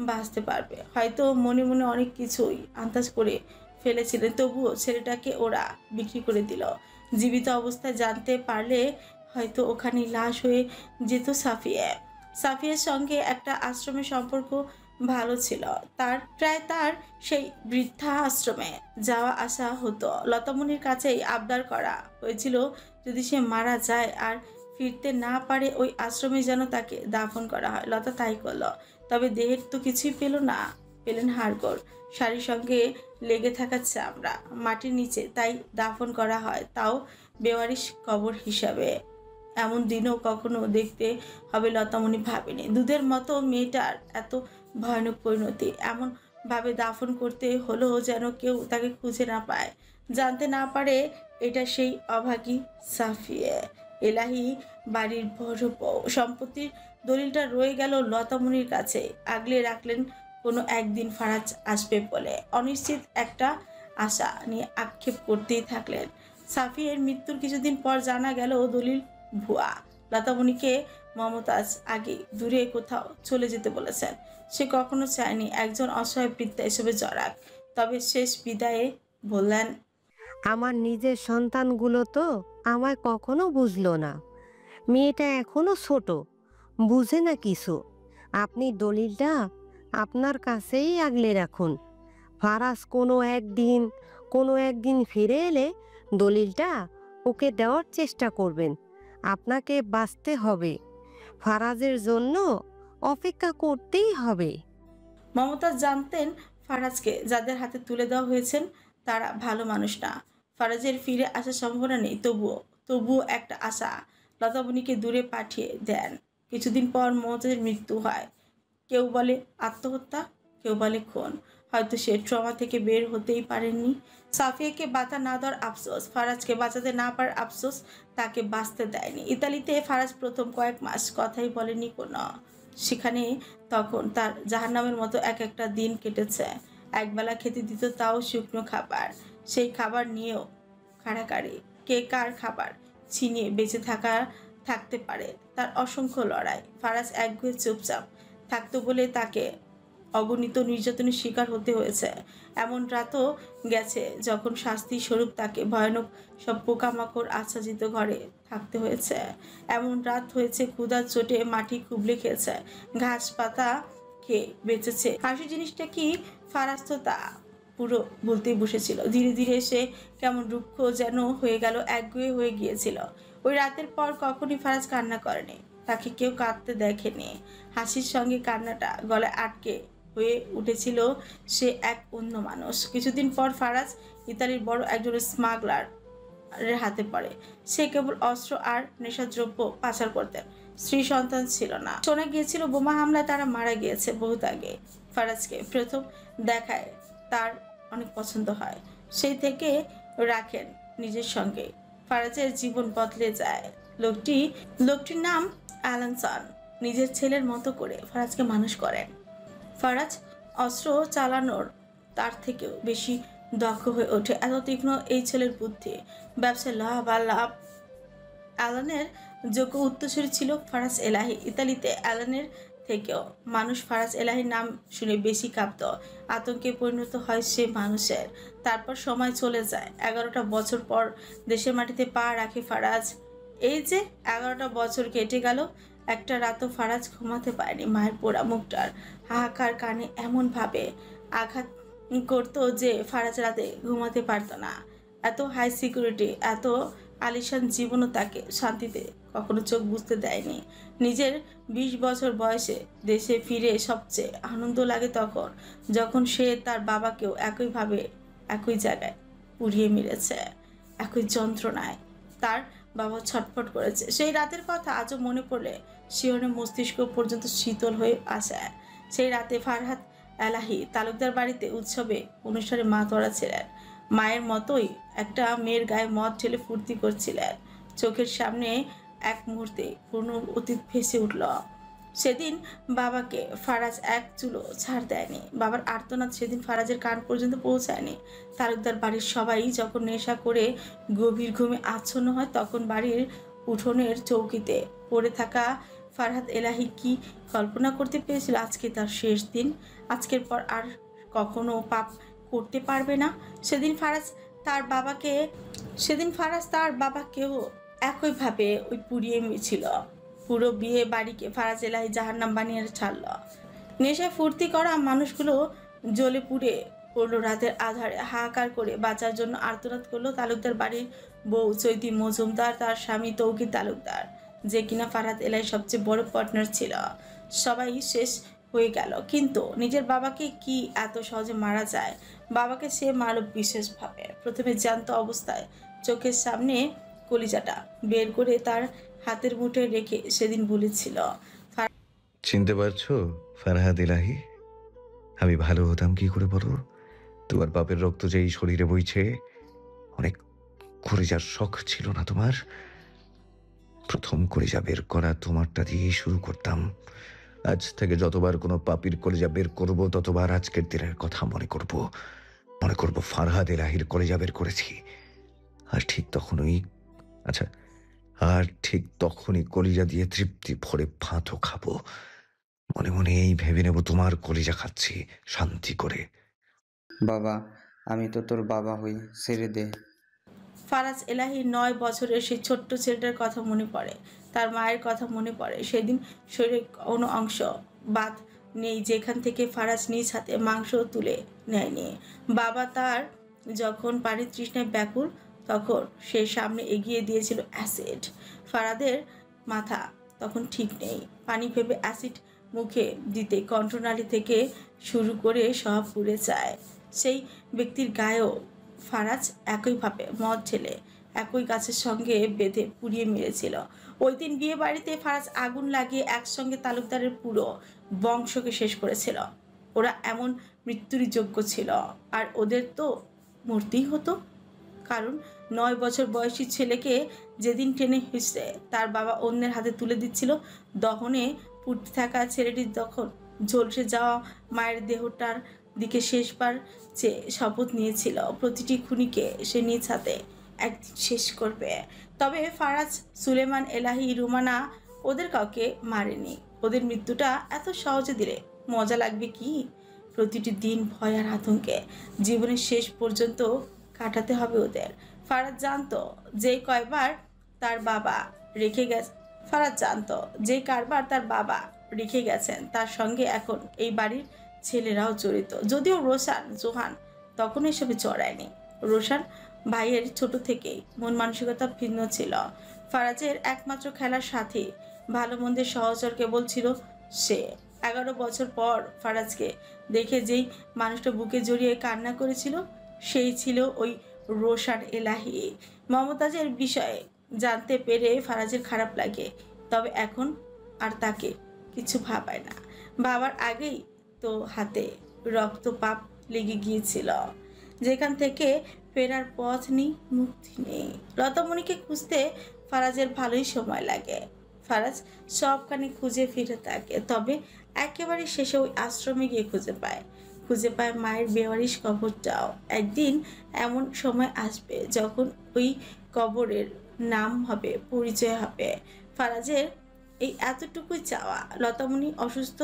[SPEAKER 1] বাঁচতে পারবে। হয়তো মনে মনে অনেক কিছুই আন্দাজ করে ফেলেছিলেন, তবুও ছেলেটাকে ওরা বিক্রি করে দিল। জীবিত অবস্থায় জানতে পারলে হয়তো ওখানে লাশ হয়ে যেত সাফিয়া। সাফিয়ার সঙ্গে একটা আশ্রমের সম্পর্ক ভালো ছিল তার সেই বৃদ্ধা আশ্রমে যাওয়া আসা হতো। লতামনির কাছেই আবদার করা হয়েছিল যদি সে মারা যায় আর ফিরতে না পারে ওই আশ্রমে যেন তাকে দাফন করা হয়। লতা তাই করলো, তবে দেহের তো কিছুই পেল না, পেলেন হাড়গোড়, শাড়ির সঙ্গে লেগে থাকা চামড়া, মাটির নিচে তাই দাফন করা হয়, তাও বেওয়ারিশ কবর হিসাবে। এমন দিনও কখনো দেখতে হবে লতামনি ভাবেনি। দুধের মতো মেয়েটার এত ভয়ানক পরিণতি, এমন ভাবে দাফন করতে হলো যেন কেউ তাকে খুঁজে না পায়, জানতে না পারে এটা সেই অভাগী সাফিয়ে এলাহি বাড়ির বড় বউ। সম্পত্তির দলিলটা রয়ে গেল লতামনির কাছে, আগলে রাখলেন কোনো একদিন ফারাজ আসবে বলে। অনিশ্চিত একটা আশা নিয়ে আক্ষেপ করতেই থাকলেন। সাফিয়ের মৃত্যুর কিছুদিন পর জানা গেল দলিল ভুয়া। লতামনিকে মমতাজ আগে দূরে কোথাও চলে যেতে বলেছেন। সে কখনো চায়নি একজন অসহায় বৃদ্ধা এসবে জড়াক, তবে শেষ বিদায়ে বললেন,
[SPEAKER 8] আমার নিজের সন্তানগুলো তো আমায় কখনো বুঝলো না। মেয়েটা এখনো ছোট, বুঝে না কিছু। আপনি দলিলটা আপনার কাছেই আগলে রাখুন। ফারাজ কোনো একদিন ফিরে এলে দলিলটা ওকে দেওয়ার চেষ্টা করবেন। আপনাকে বাঁচতে হবে, ফারাজের জন্য অপেক্ষা করতেই হবে।
[SPEAKER 1] মমতাজ জানতেন ফারাজকে যাদের হাতে তুলে দেওয়া হয়েছেন তারা ভালো মানুষ না। ফারাজের ফিরে আসার সম্ভাবনা নেই, তবুও একটা আশা। লতামনিকে দূরে পাঠিয়ে দেন। কিছুদিন পর মমতাজের মৃত্যু হয়। কেউ বলে আত্মহত্যা, কেউ বলে খুন। হয়তো সে ট্রমা থেকে বের হতেই পারেননি। সাফিয়াকে বাঁচা না দেওয়ার আফসোস, ফারাজকে বাঁচাতে না পারার আফসোস তাকে বাঁচতে দেয়নি। ইতালিতে ফারাজ প্রথম কয়েক মাস কথাই বলেনি কোনো। সেখানে তখন তার জাহান্নামের মতো এক একটা দিন কেটেছে। একবেলা খেতে দিত, তাও শুকনো খাবার। সেই খাবার নিয়েও কাড়াকাড়ি, কে কার খাবার ছিনিয়ে বেঁচে থাকতে পারে, তার অসংখ্য লড়াই। ফারাজ একগুঁয়ে চুপচাপ থাকতো বলে তাকে অগণিত নির্যাতনের শিকার হতে হয়েছে। এমন রাতও গেছে যখন শাস্তি স্বরূপ তাকে ভয়ানক সব পোকামাকড় আচ্ছাদিত ঘরে থাকতে হয়েছে। এমন রাত হয়েছে ক্ষুধার চোটে মাটি খুবলে খেয়েছে, ঘাস পাতা খেয়ে বেঁচেছে। হাসি জিনিসটা কি ফারাজ তো তা পুরো বলতেই বসেছিল। ধীরে ধীরে সে কেমন রুক্ষ যেন হয়ে গেল, একগুঁয়ে হয়ে গিয়েছিল। ওই রাতের পর কখনই ফারাজ কান্না করেনি, তাকে কেউ কাঁদতে দেখেনি। হাসির সঙ্গে কান্নাটা গলায় আটকে হয়ে উঠেছিল। সে এক অন্য মানুষ। কিছুদিন পর ফারাজ ইতালির বড় একজন স্মাগলারের হাতে পড়ে। সে কেবল অস্ত্র আর নেশাদ্রব্য পাচার করতেন। স্ত্রী সন্তান ছিল না। শোনা গিয়েছিল বোমা হামলায় তারা মারা গিয়েছে বহুত আগে। ফারাজকে প্রথম দেখায় তার অনেক পছন্দ হয়, সেই থেকে রাখেন নিজের সঙ্গে। ফারাজের জীবন বদলে যায়। লোকটির নাম অ্যালানসন। নিজের ছেলের মতো করে ফারাজকে মানুষ করেন। ফারাজ অস্ত্র চালানোর তার থেকেও বেশি দক্ষ হয়ে ওঠে। এত তীক্ষ্ণ এই ছেলের বুদ্ধি। ব্যবসায় লাভ। অ্যালানের যোগ্য উত্তরসূরি ছিল ফারাজ এলাহি। ইতালিতে অ্যালানের থেকেও মানুষ ফারাজ এলাহির নাম শুনে বেশি কাঁপত। আতঙ্কে পরিণত হয় সে মানুষের। তারপর সময় চলে যায়। 11টা বছর পর দেশের মাটিতে পা রাখে ফারাজ। এই যে 11টা বছর কেটে গেল, একটা রাতও ফারাজ ঘুমাতে পারেনি। মায়ের পোড়া মুখটার হাহাকার কানে এমন ভাবে আঘাত করতো যে ফারাজ রাতে ঘুমাতে পারত না। এত হাই সিকিউরিটি, এত আলিশান জীবনও তাকে শান্তিতে কখনো চোখ বুঝতে দেয়নি। নিজের 20 বছর বয়সে দেশে ফিরে সবচেয়ে আনন্দ লাগে তখন, যখন সে তার বাবাকেও একইভাবে একই জায়গায় পুড়িয়ে মেরেছে। একই যন্ত্রণায় তার বাবা ছটফট করেছে। সেই রাতের কথা আজও মনে পড়লে শিহরণে মস্তিষ্ক পর্যন্ত শীতল হয়ে আসে। সেই রাতে ফারহাত এলাহি তালুকদার বাড়িতে উৎসবে অনুষ্ঠানে মাতোয়ারা ছিলেন। মায়ের মতোই একটা মেয়ের গায়ে মদ ঢেলে ফুর্তি করছিলেন। চোখের সামনে এক মুহূর্তে পুরনো অতীত ভেসে উঠল। সেদিন বাবাকে ফারাজ এক চুলো ছাড় দেয়নি। বাবার আর্তনাদ সেদিন ফারাজের কান পর্যন্ত পৌঁছায়নি। তালুকদার বাড়ির সবাই যখন নেশা করে গভীর ঘুমে আচ্ছন্ন হয়, তখন বাড়ির উঠোনের চৌকিতে পড়ে থাকা ফারহাদ এলাহি কি কল্পনা করতে পেরেছিল আজকে তার শেষ দিন, আজকের পর আর কখনো পাপ করতে পারবে না। সেদিন ফারাজ তার বাবাকেও একইভাবে ওই পুড়িয়ে মিছিল। পুরো বিয়ে বাড়িকে ফারাজ এলাহি জাহান্নাম বানিয়ে ছাড়ল। নেশায় ফুর্তি করা মানুষগুলো জ্বলে পুড়ে পড়লো। রাতের আধারে হাহাকার করে বাঁচার জন্য আর্তনাদ করলো তালুকদার বাড়ির বউ চৈতি মজুমদার, তার স্বামী তৌকির তালুকদার, যে কিনা ফারহাদ এলাহির সবচেয়ে বড় পার্টনার ছিল। সবাই শেষ হয়ে গেল, কিন্তু নিজের বাবাকে কি এত সহজে মারা যায়? বাবাকে সে মারল বিশেষভাবে। প্রথমে জ্যান্ত অবস্থায় চোখের সামনে কলিজাটা বের করে তার হাতের মুঠে রেখে সেদিন বলেছিল,
[SPEAKER 3] চিনতে পারছো ফারহাদ এলাহি? আমি ভালো হতাম কি করে বলো? তোমার বাপের রক্ত যে এই শরীরে বইছে, অনেক কলিজার শখ ছিল না তোমার? প্রথম কলিজা বের করা তোমারটা দিয়েই শুরু করতাম। আজ থেকে যতবার কোনো পাপির কলিজা বের করব, ততবার আজকের দিনের কথা মনে করব ফারহাদ এলাহির কলিজা বের করেছি। আর ঠিক তখনই কলিজা দিয়ে তৃপ্তি ভরে ভাতও খাবো। মনে মনে এই ভেবে নেব তোমার কলিজা খাচ্ছি শান্তি করে।
[SPEAKER 5] বাবা, আমি তো তোর বাবা হই, ছেড়ে দে।
[SPEAKER 1] ফারাজ এলাহির 9 বছরের সেই ছোট্ট ছেলেটার কথা মনে পড়ে, তার মায়ের কথা মনে পড়ে। সেদিন শরীরের কোনো অংশ বাদ নেই যেখান থেকে ফারাজ নিজ হাতে মাংস তুলে নেয়নি। বাবা তার যখন পানির তৃষ্ণায় ব্যাকুল, তখন সে সামনে এগিয়ে দিয়েছিল অ্যাসিড। ফারাদের মাথা তখন ঠিক নেই, পানি ভেবে অ্যাসিড মুখে দিতে কণ্ঠনালী থেকে শুরু করে সব পুড়ে যায়। সেই ব্যক্তির গায়েও ফারাজ একইভাবে মদ ঢেলে একই গাছের সঙ্গে বেঁধে পুড়িয়ে মেরেছিল। ওই দিন বিয়ে বাড়িতে ফারাজ আগুন লাগিয়ে একসঙ্গে তালুকদারের পুরো বংশকে শেষ করেছিল। ওরা এমন মৃত্যুরই যোগ্য ছিল, আর ওদের তো মরতেই হতো। কারণ 9 বছর বয়সী ছেলেকে যেদিন টেনে হিঁচড়ে তার বাবা অন্যের হাতে তুলে দিচ্ছিল, দহনে পুড়তে থাকা ছেলেটির তখন ঝলসে যাওয়া মায়ের দেহটার দিকে শেষবার যে শপথ নিয়েছিল প্রতিটি খুনিকে সে নিজ হাতে একদিন শেষ করবে। তবে ফারাজ, সুলেমান, এলাহি, রুমানা ওদের কাউকে মারেনি। ওদের মৃত্যুটা এত সহজে দিলে মজা লাগবে কি? প্রতিটি দিন ভয় আর আতঙ্কে জীবনের শেষ পর্যন্ত কাটাতে হবে ওদের। ফারাজ জানতো যে কারবার তার বাবা রেখে গেছেন তার সঙ্গে এখন এই বাড়ির ছেলেরাও জড়িত। যদিও রোশান, জোহান তখন এসবে জড়ায়নি। রোশান ভাইয়ের ছোট থেকেই মন মানসিকতা ভিন্ন ছিল। ফারাজের একমাত্র খেলার সাথী, ভালো মন্দের সহচর কেবল ছিল সে। 11 বছর পর ফারাজকে দেখে যেই মানুষটা বুকে জড়িয়ে কান্না করেছিল, সেই ছিল ওই রোশান এলাহি। মমতাজের বিষয়ে জানতে পেরে ফারাজের খারাপ লাগে, তবে এখন আর তাকে কিছু ভাবায় না। বাবার আগেই তো হাতে রক্তপাত লেগে গিয়েছিল, যেখান থেকে ফেরার পথ নেই, মুক্তি নেই। লতামণিকে খুঁজতে ফারাজের ভালোই সময় লাগে। ফারাজ সবখানে খুঁজে ফিরে থাকে, তবে একেবারে শেষে ওই আশ্রমে গিয়ে খুঁজে পায় মায়ের বেওয়ারিশ কবরটাও। একদিন এমন সময় আসবে যখন ওই কবরের নাম হবে, পরিচয় হবে। ফারাজের এই এতটুকুই চাওয়া। লতামণি অসুস্থ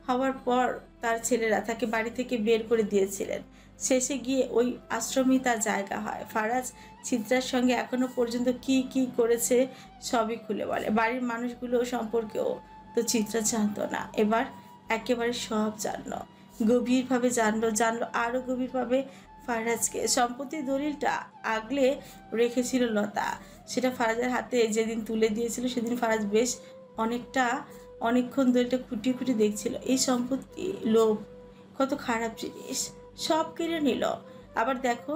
[SPEAKER 1] হওয়ার পর তার ছেলেরা তাকে বাড়ি থেকে বের করে দিয়েছিলেন। শেষে গিয়ে ওই আশ্রমই তার জায়গা হয়। ফারাজ চিত্রার সঙ্গে এখনো পর্যন্ত কি করেছে সবই খুলে বলে। বাড়ির মানুষগুলো সম্পর্কেও তো চিত্রা জানতো না, এবার একেবারে সব জানলো, গভীরভাবে জানলো আরো গভীরভাবে ফারাজকে। সম্পত্তির দলিলটা আগলে রেখেছিল লতা, সেটা ফারাজের হাতে যেদিন তুলে দিয়েছিল সেদিন ফারাজ বেশ অনেকক্ষণ দলিলটা খুঁটিয়ে দেখছিল। এই সম্পত্তি, লোভ, কত খারাপ জিনিস, সব কেড়ে নিল। আবার দেখো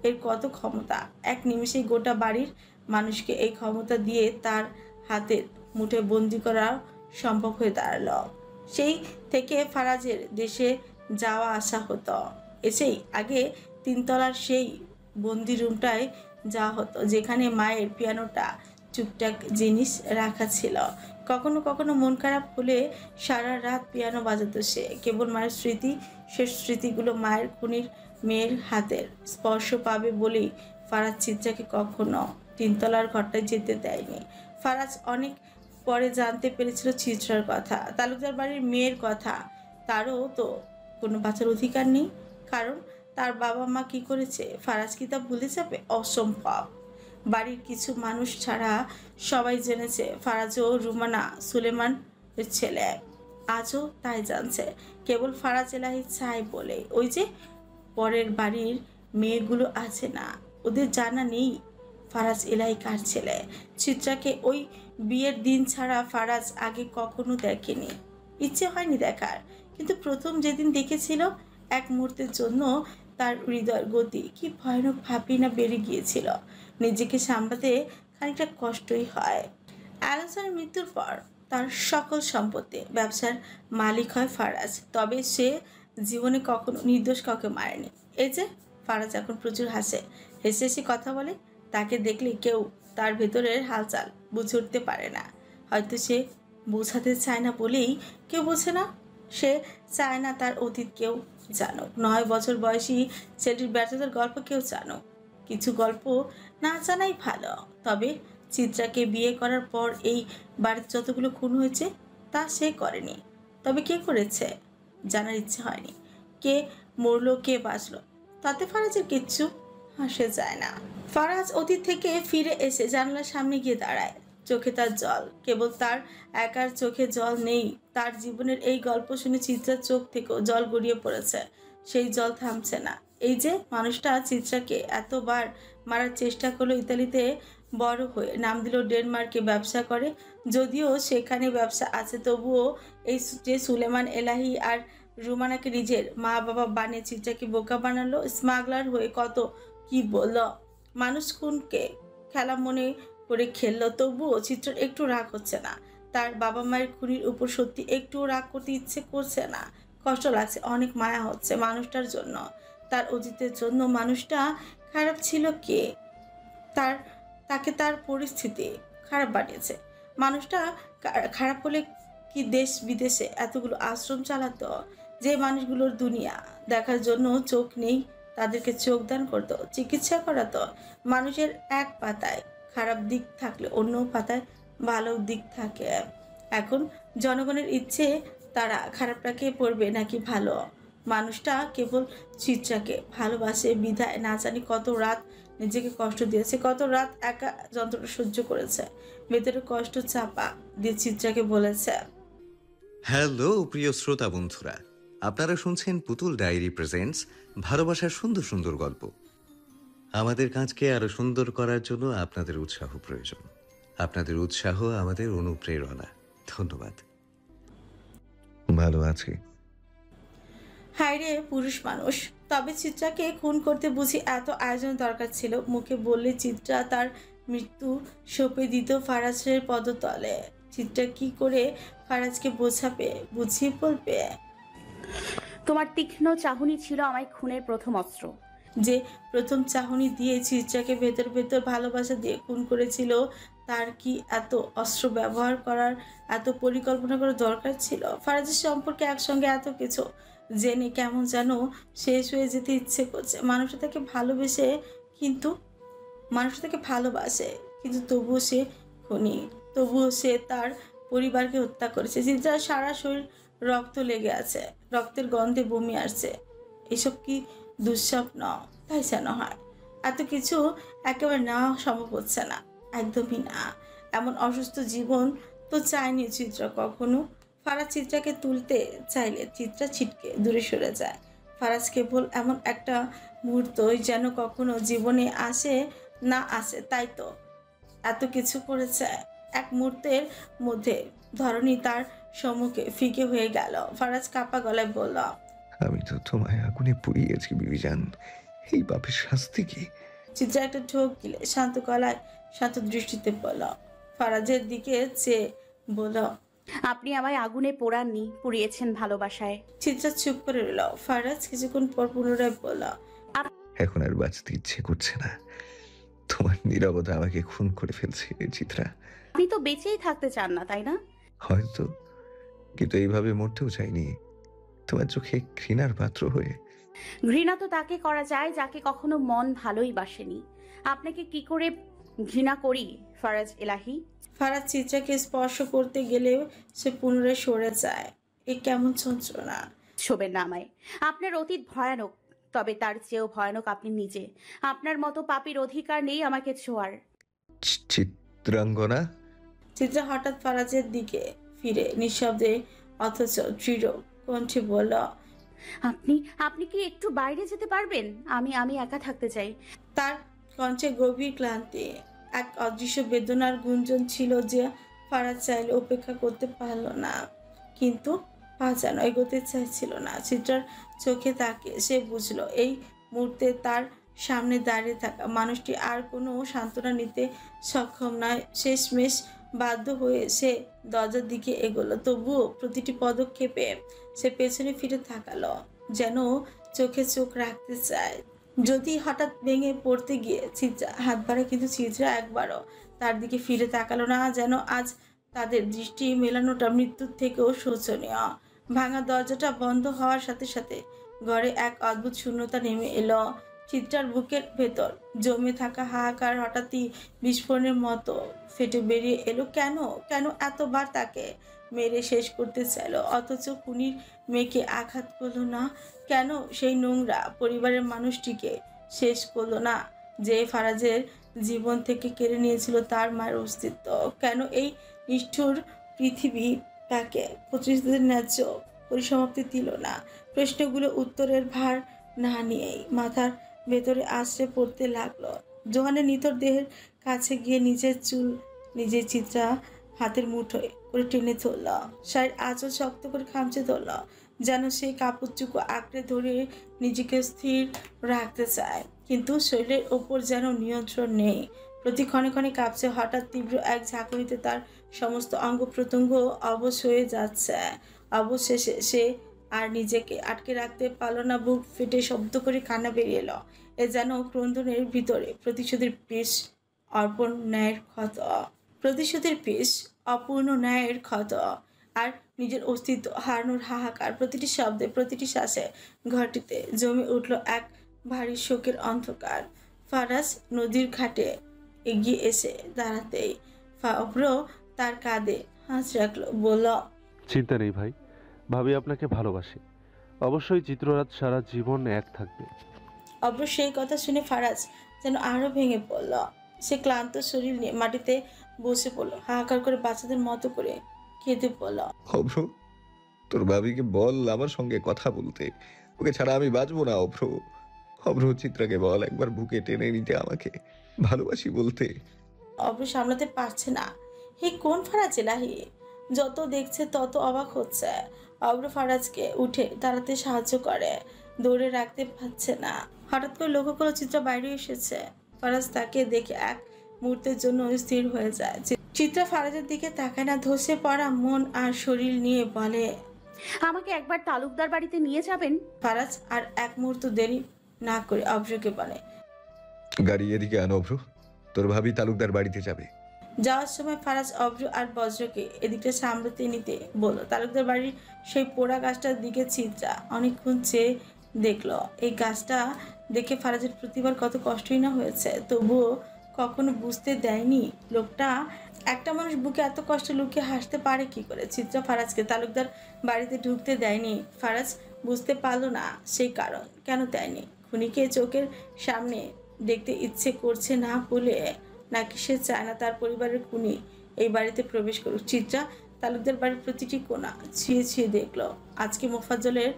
[SPEAKER 1] এর কত ক্ষমতা, এক নিমিষেই গোটা বাড়ির মানুষকে এই ক্ষমতা দিয়ে তার হাতের মুঠে বন্দি করা সম্ভব হয়ে দাঁড়ালো। সেই থেকে ফারাজের দেশে যাওয়া আসা হতো। এসেই আগে 3 তলার সেই বন্দি রুমটায় যাওয়া হতো, যেখানে মায়ের পিয়ানোটা টুকটাক জিনিস রাখা ছিল। কখনো কখনো মন খারাপ হলে সারা রাত পিয়ানো বাজাতো সে। কেবল মায়ের স্মৃতি, শেষ স্মৃতিগুলো মায়ের খুনির মেয়ের হাতের স্পর্শ পাবে বলেই ফারাজ চিত্রাকে কখনো তিনতলার ঘরটায় যেতে দেয়নি। ফারাজ অনেক পরে জানতে পেরেছিল চিত্রার কথা, তালুকদার বাড়ির মেয়ের কথা। তারও তো কোনো বাঁচার অধিকার নেই, কারণ তার বাবা মা কি করেছে ফারাজ কি তা ভুলে যাবে? অসম্ভব। বাড়ির কিছু মানুষ ছাড়া সবাই জেনেছে ফারাজ ও রুমানা সুলেমান ছেলে, আজও তাই জানছে। কেবল ফারাজ এলাহি চায় বলে। ওই যে পরের বাড়ির মেয়েগুলো আছে না, ওদের জানা নেই ফারাজ এলাহি কার ছেলে। চিত্রাকে ওই বিয়ের দিন ছাড়া ফারাজ আগে কখনো দেখেনি, ইচ্ছে হয়নি দেখার। কিন্তু প্রথম যেদিন দেখেছিল, এক মুহূর্তের জন্য তার হৃদয়ের গতি কি ভয়ানক ভাবই না বেড়ে গিয়েছিল। নিজেকে সামলাতে খানিকটা কষ্টই হয়। অ্যালেক্সান্ডারের মৃত্যুর পর তার সকল সম্পত্তি, ব্যবসার মালিক হয় ফারাজ। তবে সে জীবনে কখনো নির্দোষ কাউকে মারেনি। এই যে ফারাজ এখন প্রচুর হাসে, হেসে হেসে কথা বলে। তাকে দেখলে কেউ তার ভেতরের হালচাল বুঝে উঠতে পারে না। হয়তো সে বোঝাতে চায় না বলেই কেউ বোঝে না। সে চায় না তার অতীত কেউ জানুক। 9 বছর বয়সী ছেলেটির ব্যর্থতার গল্প কেউ জানুক। কিছু গল্প না জানাই ভালো। তবে চিত্রাকে বিয়ে করার পর এই বাড়িতে যতগুলো খুন হয়েছে তা সে করেনি। তবে কে করেছে জানার ইচ্ছে হয়নি। কে মরলো, কে বাঁচলো, তাতে ফারাজের কিচ্ছু হাসে যায় না। ফারাজ অতীত থেকে ফিরে এসে জানলার সামনে গিয়ে দাঁড়ায়। চোখে তার জল, কেবল তার একার চোখে জল নেই। তার জীবনের এই গল্প শুনে চিত্রার চোখ থেকেও জল গড়িয়ে পড়েছে। সেই জল থামছে না। এই যে মানুষটা চিত্রাকে এতবার মারার চেষ্টা করলো, ইতালিতে বড় হয়ে নাম দিল, ডেনমার্কে ব্যবসা করে। যদিও সেখানে ব্যবসা আছে, তবুও এই যে সুলেমান এলাহি আর রুমানাকে নিজের মা বাবা বানিয়ে চিত্রাকে বোকা বানালো, স্মাগলার হয়ে কত কি বলল, মানুষ খুনকে খেলা মনে করে খেললো। তবুও চিত্রার একটু রাগ হচ্ছে না। তার বাবা মায়ের খুনির উপর সত্যি একটু রাগ করতে ইচ্ছে করছে না। কষ্ট লাগছে, অনেক মায়া হচ্ছে মানুষটার জন্য, তার অতীতের জন্য। মানুষটা খারাপ ছিল কে? তাকে তার পরিস্থিতি খারাপ বানিয়েছে। মানুষটা খারাপ হলে কি দেশ বিদেশে এতগুলো আশ্রম চালাতো? যে মানুষগুলোর দুনিয়া দেখার জন্য চোখ নেই, তাদেরকে চোখ দান করতো, চিকিৎসা করাতো। মানুষের এক পাতায় খারাপ দিক থাকলে অন্য পাতায় ভালো দিক থাকে। এখন জনগণের ইচ্ছে তারা খারাপটাকে পড়বে নাকি ভালো। মানুষটা কেবল চিত্রাকে ভালোবাসে বিধায় না জানি কত রাত নিজেকে কষ্ট দিয়েছে, কত রাত একা যন্ত্রণা সহ্য করেছে। ভেতরে কষ্ট চাপা দিয়ে চিত্রাকে বলেছে,
[SPEAKER 3] হ্যালো প্রিয় শ্রোতা বন্ধুরা, আপনারা শুনছেন পুতুল ডায়েরি প্রেজেন্টস ভালোবাসার সুন্দর সুন্দর গল্প। আমাদের কাজকে আরো সুন্দর করার জন্য আপনাদের উৎসাহ প্রয়োজন। আপনাদের উৎসাহ আমাদের অনুপ্রেরণা। ধন্যবাদ। ভালো আছি।
[SPEAKER 1] হায়রে পুরুষ মানুষ। তবে চিত্রাকে খুন করতে বুঝি এত আয়োজন দরকার ছিল? মুখে বললে চিত্রা তার মৃত্যু সঁপে দিত ফারাজের পদতলে। চিত্রা কি করে ফারাজকে বোঝাবে, বুঝিয়ে বলবে?
[SPEAKER 4] তোমার তীক্ষ্ণ চাহনি ছিল আমায় খুনের প্রথম অস্ত্র।
[SPEAKER 1] যে প্রথম চাহনি দিয়ে চিত্রাকে ভেতর ভেতর ভালোবাসা দিয়ে খুন করেছিল, তার কি এত অস্ত্র ব্যবহার করার, এত পরিকল্পনা করার দরকার ছিল? ফারাজের সম্পর্কে একসঙ্গে এত কিছু জেনে কেমন যেন শেষ হয়ে যেতে ইচ্ছে করছে। মানুষটা তাকে ভালোবেসে, কিন্তু মানুষটা তাকে ভালোবাসে, কিন্তু তবুও সে খুনি, তবুও সে তার পরিবারকে হত্যা করেছে। চিত্রার সারা শরীর রক্ত লেগে আছে, রক্তের গন্ধে বমি আসছে। এসব কি দুঃস্বপ্ন? তাই যেন হয়। এত কিছু একেবারে নেওয়া সম্ভব হচ্ছে না, একদমই না। এমন অসুস্থ জীবন তো চায়নি চিত্রা কখনো। ফারাজ চিত্রাকে তুলতে চাইলে চিত্রা ছিটকে দূরে সরে যায়। ফারাজ কেবল এমন একটা মুহূর্তই যেন কখনো জীবনে আসে না আসে, তাই তো এত কিছু করেছে। এক মুহূর্তের মধ্যে ধরনী তার সম্মুখে ফিকে হয়ে গেল। ফারাজ কাপা গলায় বলল,
[SPEAKER 3] আমি তো তোমায় আগুনে পুড়িয়েছি বিবিজান, এই পাপের শাস্তি কি?
[SPEAKER 1] চিত্রা একটা ঢোক গিলে শান্ত গলায় শান্ত দৃষ্টিতে বলল, ফারাজের দিকে চেয়ে বলল,
[SPEAKER 4] আপনি আমায় আগুনে পোড়াননি, পুড়িয়েছেন ভালোবাসায়।
[SPEAKER 1] চিত্রা চুপ করে রইল। ফারাজ কিছুক্ষণ পর পুনরায় বলল,
[SPEAKER 3] এখন আর বাঁচতে ইচ্ছে করছে না। তোমার নীরবতা আমাকে খুন করে ফেলছে চিত্রা।
[SPEAKER 4] আপনি তো বেঁচেই থাকতে চান না, তাই না?
[SPEAKER 3] হয়তো, কিন্তু এইভাবে মরতেও চাইনি তোমার চোখে ঘৃণার পাত্র হয়ে।
[SPEAKER 4] ঘৃণা তো তাকে করা যায় যাকে কখনো মন ভালোই বাসেনি। আপনাকে কি করে ঘৃণা করি ফারাজ এলাহি?
[SPEAKER 1] ফারাজ চিত্রাকে স্পর্শ করতে গেলেও সে পুনরায় সরে যায়। এ কেমন যন্ত্রণা!
[SPEAKER 4] শোবেন না আমায়। আপনার অতীত ভয়ানক, তবে তার চেয়েও ভয়ানক আপনি নিজে। আপনার মতো পাপীর অধিকার নেই আমাকে ছোঁয়ার।
[SPEAKER 3] চিত্রাঙ্গনা।
[SPEAKER 1] চিত্রা হঠাৎ ফারাজের দিকে ফিরে নিঃশব্দে অথচ দৃঢ় কণ্ঠে বলল,
[SPEAKER 4] আপনি আপনি কি একটু বাইরে যেতে পারবেন? আমি একা থাকতে চাই।
[SPEAKER 1] তার কণ্ঠে গভীর ক্লান্তি, এক অদৃশ্য বেদনার গুঞ্জন ছিল যে ফারাজ চাইলে উপেক্ষা করতে পারল না, কিন্তু পা যেন এগোতে চাইছিল না। চিত্রার চোখে তাকে সে বুঝলো এই মুহূর্তে তার সামনে দাঁড়িয়ে থাকা মানুষটি আর কোনো সান্ত্বনা নিতে সক্ষম নয়। শেষমেশ বাধ্য হয়ে সে দরজার দিকে এগোলো, তবুও প্রতিটি পদক্ষেপে সে পেছনে ফিরে তাকালো, যেন চোখে চোখ রাখতে চায়। যদি হঠাৎ ভেঙে পড়তে গিয়ে চিত্রা হাত বাড়ে, কিন্তু চিত্রা একবারও তার দিকে ফিরে তাকালো না, যেন আজ তাদের দৃষ্টি মেলানোটা মৃত্যুর থেকেও শোচনীয়। ভাঙা দরজাটা বন্ধ হওয়ার সাথে সাথে ঘরে এক অদ্ভুত শূন্যতা নেমে এলো। চিত্রার বুকের ভেতর জমে থাকা হাহাকার হঠাৎই বিস্ফোরণের মতো ফেটে বেরিয়ে এলো। কেন কেন এতবার তাকে মেরে শেষ করতে চাইলো, অথচ খুনির মেয়েকে আঘাত করলো না? কেন সেই নোংরা পরিবারের মানুষটিকে শেষ করলো না, যে ফারাজের জীবন থেকে কেড়ে নিয়েছিল তার মায়ের অস্তিত্ব? কেন এই নিষ্ঠুর পৃথিবী তাকে প্রতিশোধের ন্যায্য পরিসমাপ্তি দিল না? প্রশ্নগুলো উত্তরের ভার না নিয়েই মাথার ভেতরে আশ্রে পড়তে লাগলো। জোহানের নিথর দেহের কাছে গিয়ে নিজের চুল নিজের চিত্রা হাতের মুঠোয় করে টেনে ধরল, শাড়ির আঁচল শক্ত করে খামচে ধরল, যেন সেই কাপড়টুকু আঁকড়ে ধরে নিজেকে স্থির রাখতে চায়, কিন্তু শরীরের ওপর যেন নিয়ন্ত্রণ নেই। প্রতি ক্ষণে ক্ষণে কাঁপছে। হঠাৎ তীব্র এক ঝাঁকুনিতে তার সমস্ত অঙ্গ প্রত্যঙ্গ অবশ হয়ে যাচ্ছে। অবশেষে সে আর নিজেকে আটকে রাখতে পারল না, বুক ফেটে শব্দ করে কান্না বেরিয়ে এলো। এ যেন ক্রন্দনের ভিতরে প্রতিশোধের পিস অর্পণ ন্যায়ের ক্ষত, প্রতিশোধের পিস অপূর্ণ ন্যায়ের ক্ষত, আর নিজের অস্তিত্ব হারানোর হাহাকার। প্রতিটি শব্দে, প্রতিটি শ্বাসে ঘরটিতে জমে উঠল এক ভারী শোকের অন্ধকার। ফারাজ নদীর ঘাটে এগিয়ে এসে দাঁড়াতেই অভ্র তার কাঁধে হাত রাখলো, বলল,
[SPEAKER 2] চিন্তা নেই ভাই, ভাবি আপনাকে ভালোবাসি। অবশ্যই চিত্ররাত সারা জীবন এক থাকবে।
[SPEAKER 1] অভ্র সেই কথা শুনে ফারাজ যেন আরো ভেঙে পড়ল। সে ক্লান্ত শরীর নিয়ে মাটিতে বসে পড়লো, হাহাকার করে বাচ্চাদের মতো করে কেঁদে পড়ল,
[SPEAKER 3] অভ্র, তোর ভাবিকে বল আমার সঙ্গে কথা বলতে, ওকে ছাড়া আমি বাঁচবো না। অভ্র, অভ্র, চিত্রাকে বল একবার বুকে টেনে নিতে, আমাকে ভালোবাসি বলতে।
[SPEAKER 1] অভ্র সামলাতে পারছে না। হে কোন ফারাজ এলাহি! যত দেখছে তত অবাক হচ্ছে। অভ্র ফারাজকে উঠে দাঁড়াতে সাহায্য করে, ধরে রাখতে পারছে না। হঠাৎ করে লক্ষ্য করলো চিত্রা বাইরে এসেছে। ফারাজ তাকে দেখে এক মুহূর্তের জন্য স্থির হয়ে যায়। চিত্রা ফারাজের দিকে তাকায় না, ধসে পড়া মন আর শরীর নিয়ে বলে,
[SPEAKER 4] আমাকে একবার তালুকদার বাড়িতে নিয়ে যাবেন?
[SPEAKER 1] ফারাজ আর এক মুহূর্ত দেরি না করে অভ্রকে বলে,
[SPEAKER 3] গাড়ি এদিকে আনো অভ্র, তোর ভাবি তালুকদার বাড়িতে যাবে।
[SPEAKER 1] যাওয়ার সময় ফারাজ অভ্র আর বজ্রকে এদিকটা সামলাতে নিতে বলল। তালুকদার বাড়ির সেই পোড়া গাছটার দিকে চিত্রা অনেকক্ষণ চেয়ে দেখলো। এই গাছটা দেখে ফারাজের প্রতিবার কত কষ্টই না হয়েছে, তবুও কখনো বুঝতে দেয়নি লোকটা একটা মানুষ বুকে এত কষ্ট লুকিয়ে হাসতে পারে কি করে। চিত্রা ফারাজকে তালুকদার বাড়িতে ঢুকতে দেয়নি। ফারাজ বুঝতে পারলো না সেই কারণ, কেন দেয়নি। খুনিকে চোখের সামনে দেখতে ইচ্ছে করছে না বলে, নাকি সে চায় না তার পরিবারের খুনি এই বাড়িতে প্রবেশ করুক। চিত্রা তালুকদার বাড়ির প্রতিটি কোণা ছুঁয়ে ছুঁয়ে দেখলো। আজকে মোফাজ্জলের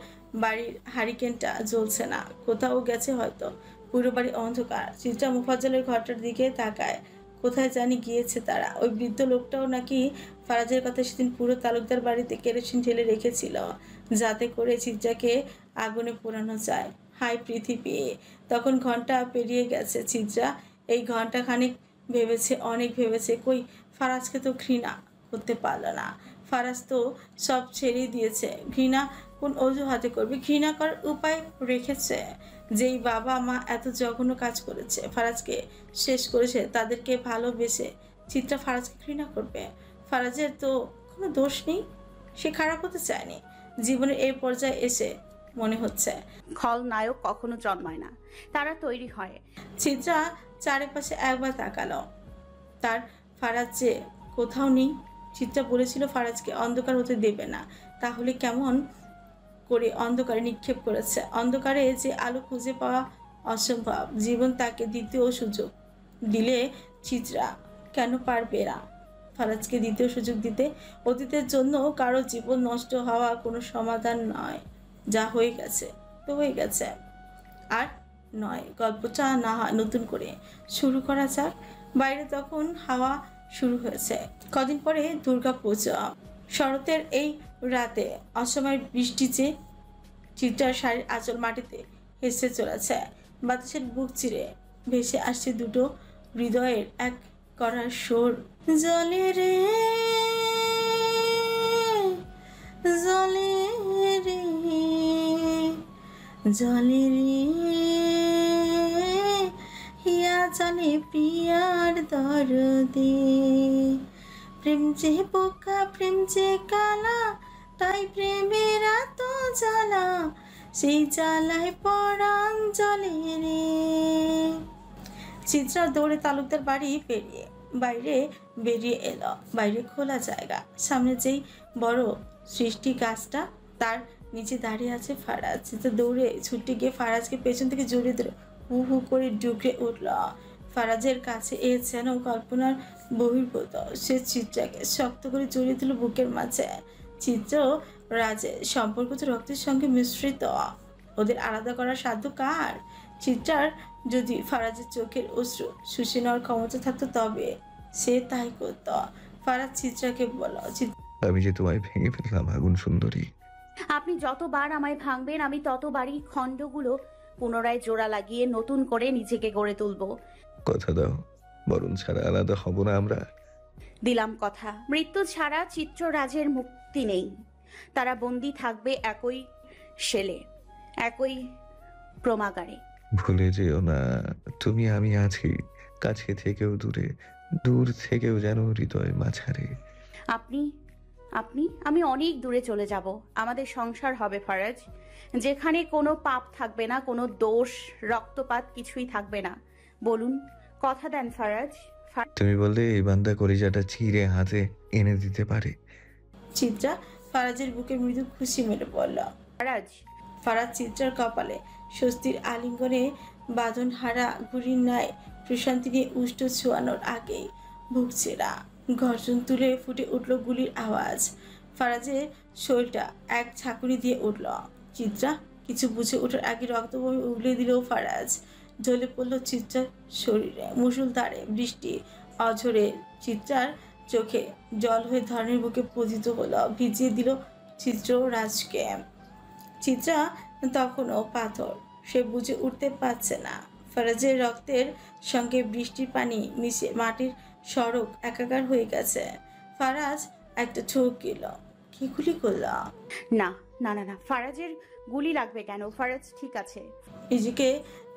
[SPEAKER 1] বাড়ির হারিকেনটা জ্বলছে না, কোথাও গেছে হয়তো। পুরো বাড়ি অন্ধকার। চিত্রা মোফাজ্জলের ঘরটার দিকে তাকায়, কোথায় জানি গিয়েছে তারা। ওই বৃদ্ধ লোকটাও নাকি ফারাজের কথা সেদিন পুরো তালুকদার বাড়িতে কেরোসিন ঢেলে রেখেছিল, যাতে করে চিত্রাকে আগুনে পোড়ানো যায়। হাই পৃথিবী! তখন ঘন্টা পেরিয়ে গেছে। চিত্রা এই ঘন্টা খানিক ভেবেছে, অনেক ভেবেছে, কই ফারাজকে তো ঘৃণা করতে পারল না। ফারাজ তো সব ছেড়েই দিয়েছে, ঘৃণা কোন অজুহাতে করবে? ঘৃণা করার উপায় রেখেছে? যেই বাবা মা এত জঘন্য কাজ করেছে, ফারাজকে শেষ করেছে, তাদেরকে ভালোবেসে চিত্রা ফারাজকে ঘৃণা করবে? ফারাজের তো কোনো দোষ নেই, সে খারাপ হতে চায়নি। জীবনের এই পর্যায়ে এসে মনে হচ্ছে
[SPEAKER 4] খলনায়ক কখনো জন্মায় না, তারা তৈরি হয়।
[SPEAKER 1] চিত্রা চারিপাশে একবার তাকালো, তার ফারাজ যে কোথাও নেই। চিত্রা বলেছিল ফারাজকে অন্ধকার হতে দেবে না, তাহলে কেমন করে অন্ধকারে নিক্ষেপ করেছে? অন্ধকারে যে আলো খুঁজে পাওয়া অসম্ভব। জীবন তাকে দ্বিতীয় সুযোগ দিলে চিত্রা কেন পারবে না ফারাজকে দ্বিতীয় সুযোগ দিতে? অতীতের জন্য কারো জীবন নষ্ট হওয়া কোনো সমাধান নয়। যা হয়ে গেছে তো হয়ে গেছে, আর নয়। গল্পটা না হয় নতুন করে শুরু করা যাক। বাইরে তখন হাওয়া শুরু হয়েছে। কদিন পরে দুর্গা পূজা। শরতের এই রাতে অসময় বৃষ্টি যে চিত্রার শাড়ির আঁচল মাটিতে হেসে চলেছে। বাতাসের বুক চিরে ভেসে আসছে দুটো হৃদয়ের এক করার সুর। জলে রে জলে রে জলে রে হিয়া জলে প্রিয়ার দরদে। প্রেম যে পোকা প্রেম যে কালা, তাই প্রেমের এত জ্বালা, সেই জ্বালায় পরাণ জলে রে। চিত্রা দৌড়ে তালুকদার বাড়ি পেরিয়ে বাইরে বেরিয়ে এলো। বাইরে খোলা জায়গা, সামনে যেই বড় সৃষ্টি গাছটা, তার নিচে দাঁড়িয়ে আছে ফারাজ। চিত্রা দৌড়ে ছুটে গিয়ে ফারাজকে পেছন থেকে জড়িয়ে ধরে হু হু করে ডুকরে উঠল। ফারাজের কাছে এ যেন কল্পনার বহির্ভূত। সে চিত্রাকে শক্ত করে জড়িয়ে দিল বুকের মাঝে। চিত্র রাজের সম্পর্ক তো রক্তের সঙ্গে মিশ্রিত, ওদের আলাদা করার সাধ্য কার? চিত্রার যদি ফারাজের চোখের অশ্রু শুষে নেওয়ার ক্ষমতা থাকতো তবে সে তাই করত। ফারাজ চিত্রাকে বলল,
[SPEAKER 3] আমি যে তোমায় ভেঙে ফেললাম আগুন সুন্দরী।
[SPEAKER 4] আপনি যতবার আমায় ভাঙবেন আমি ততবারই খণ্ডগুলো পুনরায় জোড়া লাগিয়ে নতুন করে নিজেকে গড়ে তুলব।
[SPEAKER 3] কথা দাও, বরণ ছাড়া আলাদা হব না আমরা।
[SPEAKER 4] দিলাম কথা। মৃত্যু ছাড়া চিত্ররাজের মুক্তি নেই। তারা বন্দি থাকবে একই শেলে, একই প্রমাগারে।
[SPEAKER 3] ভুলে যেও না, তুমি আমি আছি, কাছে থেকেও দূরে, দূর থেকেও যেন হৃদয় মাঝারে।
[SPEAKER 4] আপনি আপনি আমি অনেক দূরে চলে যাব। আমাদের সংসার হবে ফারাজ, যেখানে কোনো পাপ থাকবে না, কোনো দোষ রক্তপাত কিছুই থাকবে না। বলুন, কথা দেন ফারাজ।
[SPEAKER 3] তুমি বললে এই বান্দা কলিজাটা চিড়ে হাতে এনে দিতে পারে।
[SPEAKER 1] চিত্রা ফারাজের বুকে মৃদু খুশি মেলে বলল।
[SPEAKER 4] ফারাজ
[SPEAKER 1] ফারাজ চিত্রার কপালে স্বস্তির আলিঙ্গনে বাঁধন হারা ঘুড়ির ন্যায় প্রশান্তি নিয়ে উষ্ঠ ছোঁয়ানোর আগেই বুক চেরা গর্জন তুলে ফুটে উঠল গুলির আওয়াজ। ফারাজের শরীরটা এক ঝাঁকুনি দিয়ে উঠল। চিত্রা কিছু বুঝে ওঠার আগে রক্তভূমি উগলে দিল ফারাজ। জ্বলে পড়ল চিত্রার শরীরে। মুষলধারে বৃষ্টি অঝরে চিত্রার চোখে জল হয়ে ধরনের বুকে পতিত হলো, ভিজিয়ে দিল চিত্ররাজকে। চিত্রা তখনও পাথর, সে বুঝে উঠতে পারছে না। ফারাজের রক্তের সঙ্গে বৃষ্টির পানি মিশে মাটির সড়ক একাকার হয়ে গেছে। ফারাজ একটা ঠকিল। কি গুলি করল?
[SPEAKER 4] না না না না, ফারাজের গুলি লাগবে কেন? ফারাজ ঠিক আছে।
[SPEAKER 1] নিজেকে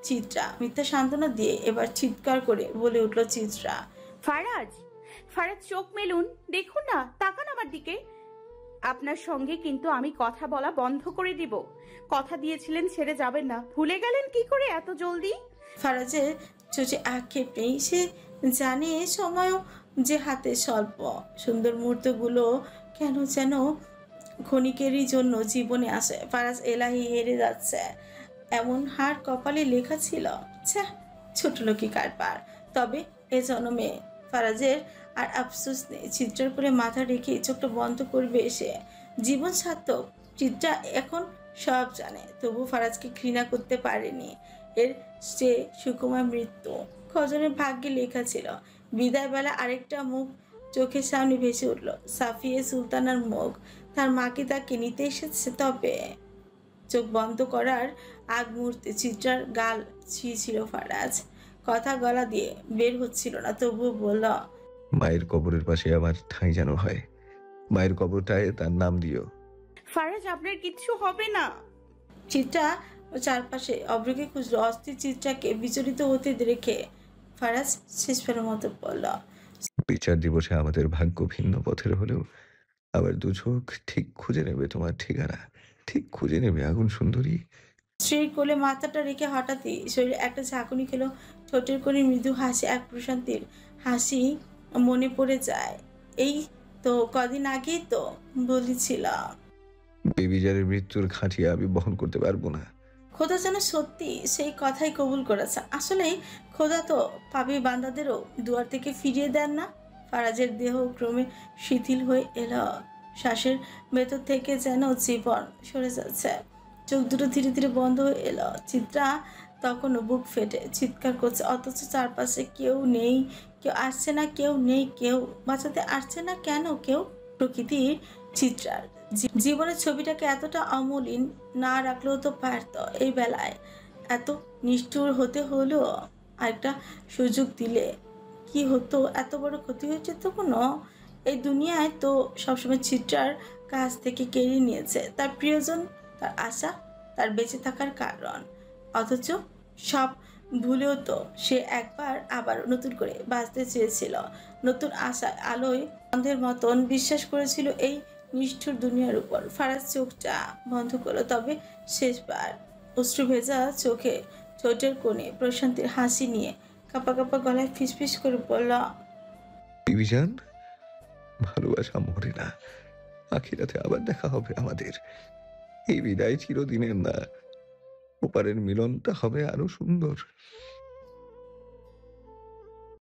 [SPEAKER 1] চিত্রা মিথ্যা সান্ত্বনা দিয়ে এবার চিৎকার করে বলে উঠল চিত্রা,
[SPEAKER 4] ফারাজ ফারাজ চোখ মেলুন, দেখুন না, তাকান আমার দিকে। আপনার সঙ্গে কিন্তু আমি কথা বলা বন্ধ করে দিব। কথা দিয়েছিলেন ছেড়ে যাবেন না, ভুলে গেলেন কি করে এত জলদি?
[SPEAKER 1] ফারাজের চোখে আক্ষেপ নেই। সে জানে সময়ও যে হাতে স্বল্প। সুন্দর মুহূর্তগুলো কেন যেন ক্ষণিকেরই জন্য জীবনে আসে। ফারাজ এলাহি হেরে যাচ্ছে এমন হার কপালে লেখা ছিল। ছোট লোকি কারবার। তবে এ জন্মে ফারাজের আর আফসোস নেই। চিত্রার উপরে মাথা রেখে চোখটা বন্ধ করবে এসে। জীবন সার্থক। চিত্রা এখন সব জানে, তবু ফারাজকে ঘৃণা করতে পারেনি। এর সে সুকুমার মৃত্যু খজনের ভাগ্যে লেখা ছিল। বিদায় বেলা আরেকটা মুখ চোখের সামনে ভেসে উঠল, সাফিয়ে সুলতানার মুখ। তার মাকে তাকে নিতে এসেছে। তবে চোখ বন্ধ করার আগ মুহূর্তে চিত্রার গাল ছিল ফারাজ। কথা গলা দিয়ে বের হচ্ছিল না, তবুও বলল,
[SPEAKER 3] মায়ের কবরের পাশে আমার ঠাঁই যেন হয়, মায়ের কবরটায় তার নাম দিও।
[SPEAKER 4] ফারাজ আপনার কিচ্ছু হবে না।
[SPEAKER 1] চিত্রা ও চারপাশে অভ্রকে খুঁজলো। অস্থির চিত্রাকে বিচলিত হতে রেখে ফারাজ শেষবারের মতো বলল,
[SPEAKER 3] বিচার দিবসে আমাদের ভাগ্য ভিন্ন পথের হলেও আবার দু চোখ ঠিক খুঁজে নেবে তোমার ঠিকানা, ঠিক খুঁজে নেবে আগুন সুন্দরী।
[SPEAKER 1] স্ত্রীর কোলে মাথাটা রেখে হঠাৎই শরীরে একটা ঝাঁকুনি খেলো। ঠোঁটের কোণে মৃদু হাসি, এক প্রশান্তির হাসি মনে পড়ে যায়। এই তো কদিন আগেই তো বলেছিলাম
[SPEAKER 3] বেবিজারের মৃত্যুর খাটিয়া আমি বহন করতে পারবো না।
[SPEAKER 1] খোদা যেন সত্যি সেই কথাই কবুল করেছে। আসলেই খোদা তো পাপী বান্দাদেরও দুয়ার থেকে ফিরিয়ে দেন না। ফারাজের দেহ ক্রমে শিথিল হয়ে এলো। শ্বাসের ভেতর থেকে যেন জীবন সরে যাচ্ছে। চোখ দুটো ধীরে ধীরে বন্ধ হয়ে এলো। চিত্রা তখনও বুক ফেটে চিৎকার করছে, অথচ চারপাশে কেউ নেই, কেউ আসছে না, কেউ নেই, কেউ বাঁচাতে আসছে না কেন কেউ। প্রকৃতির চিত্রার জীবনের ছবিটাকে এতটা অমলিন না রাখলেও তো পারত। এই বেলায় এত নিষ্ঠুর হতে হলো। আরেকটা সুযোগ দিলে কি হতো? এত বড় ক্ষতি হয়েছে তো কোনো? এই দুনিয়ায় তো সবসময় চিত্রার কাছ থেকে কেড়ে নিয়েছে তার প্রিয়জন, তার আশা, তার বেঁচে থাকার কারণ। অথচ সব ভুলেও তো সে একবার আবার নতুন করে বাঁচতে চেয়েছিল। নতুন আশায় আলোয় অন্ধের মতন বিশ্বাস করেছিল এই নিষ্ঠুর দুনিয়ার উপর। ফারাজ চোখটা বন্ধ করলো, তবে শেষবার অশ্রু ভেজা চোখে ঠোঁটের কোণে প্রশান্তির হাসি নিয়ে কাঁপা কাঁপা গলায় ফিসফিস করে বলল,
[SPEAKER 3] বিবিজান, ভালোবাসা মরে না, আখিরাতে আবার দেখা হবে আমাদের। এই বিদায় চিরদিনের না, ওপারের মিলনটা হবে আরো সুন্দর।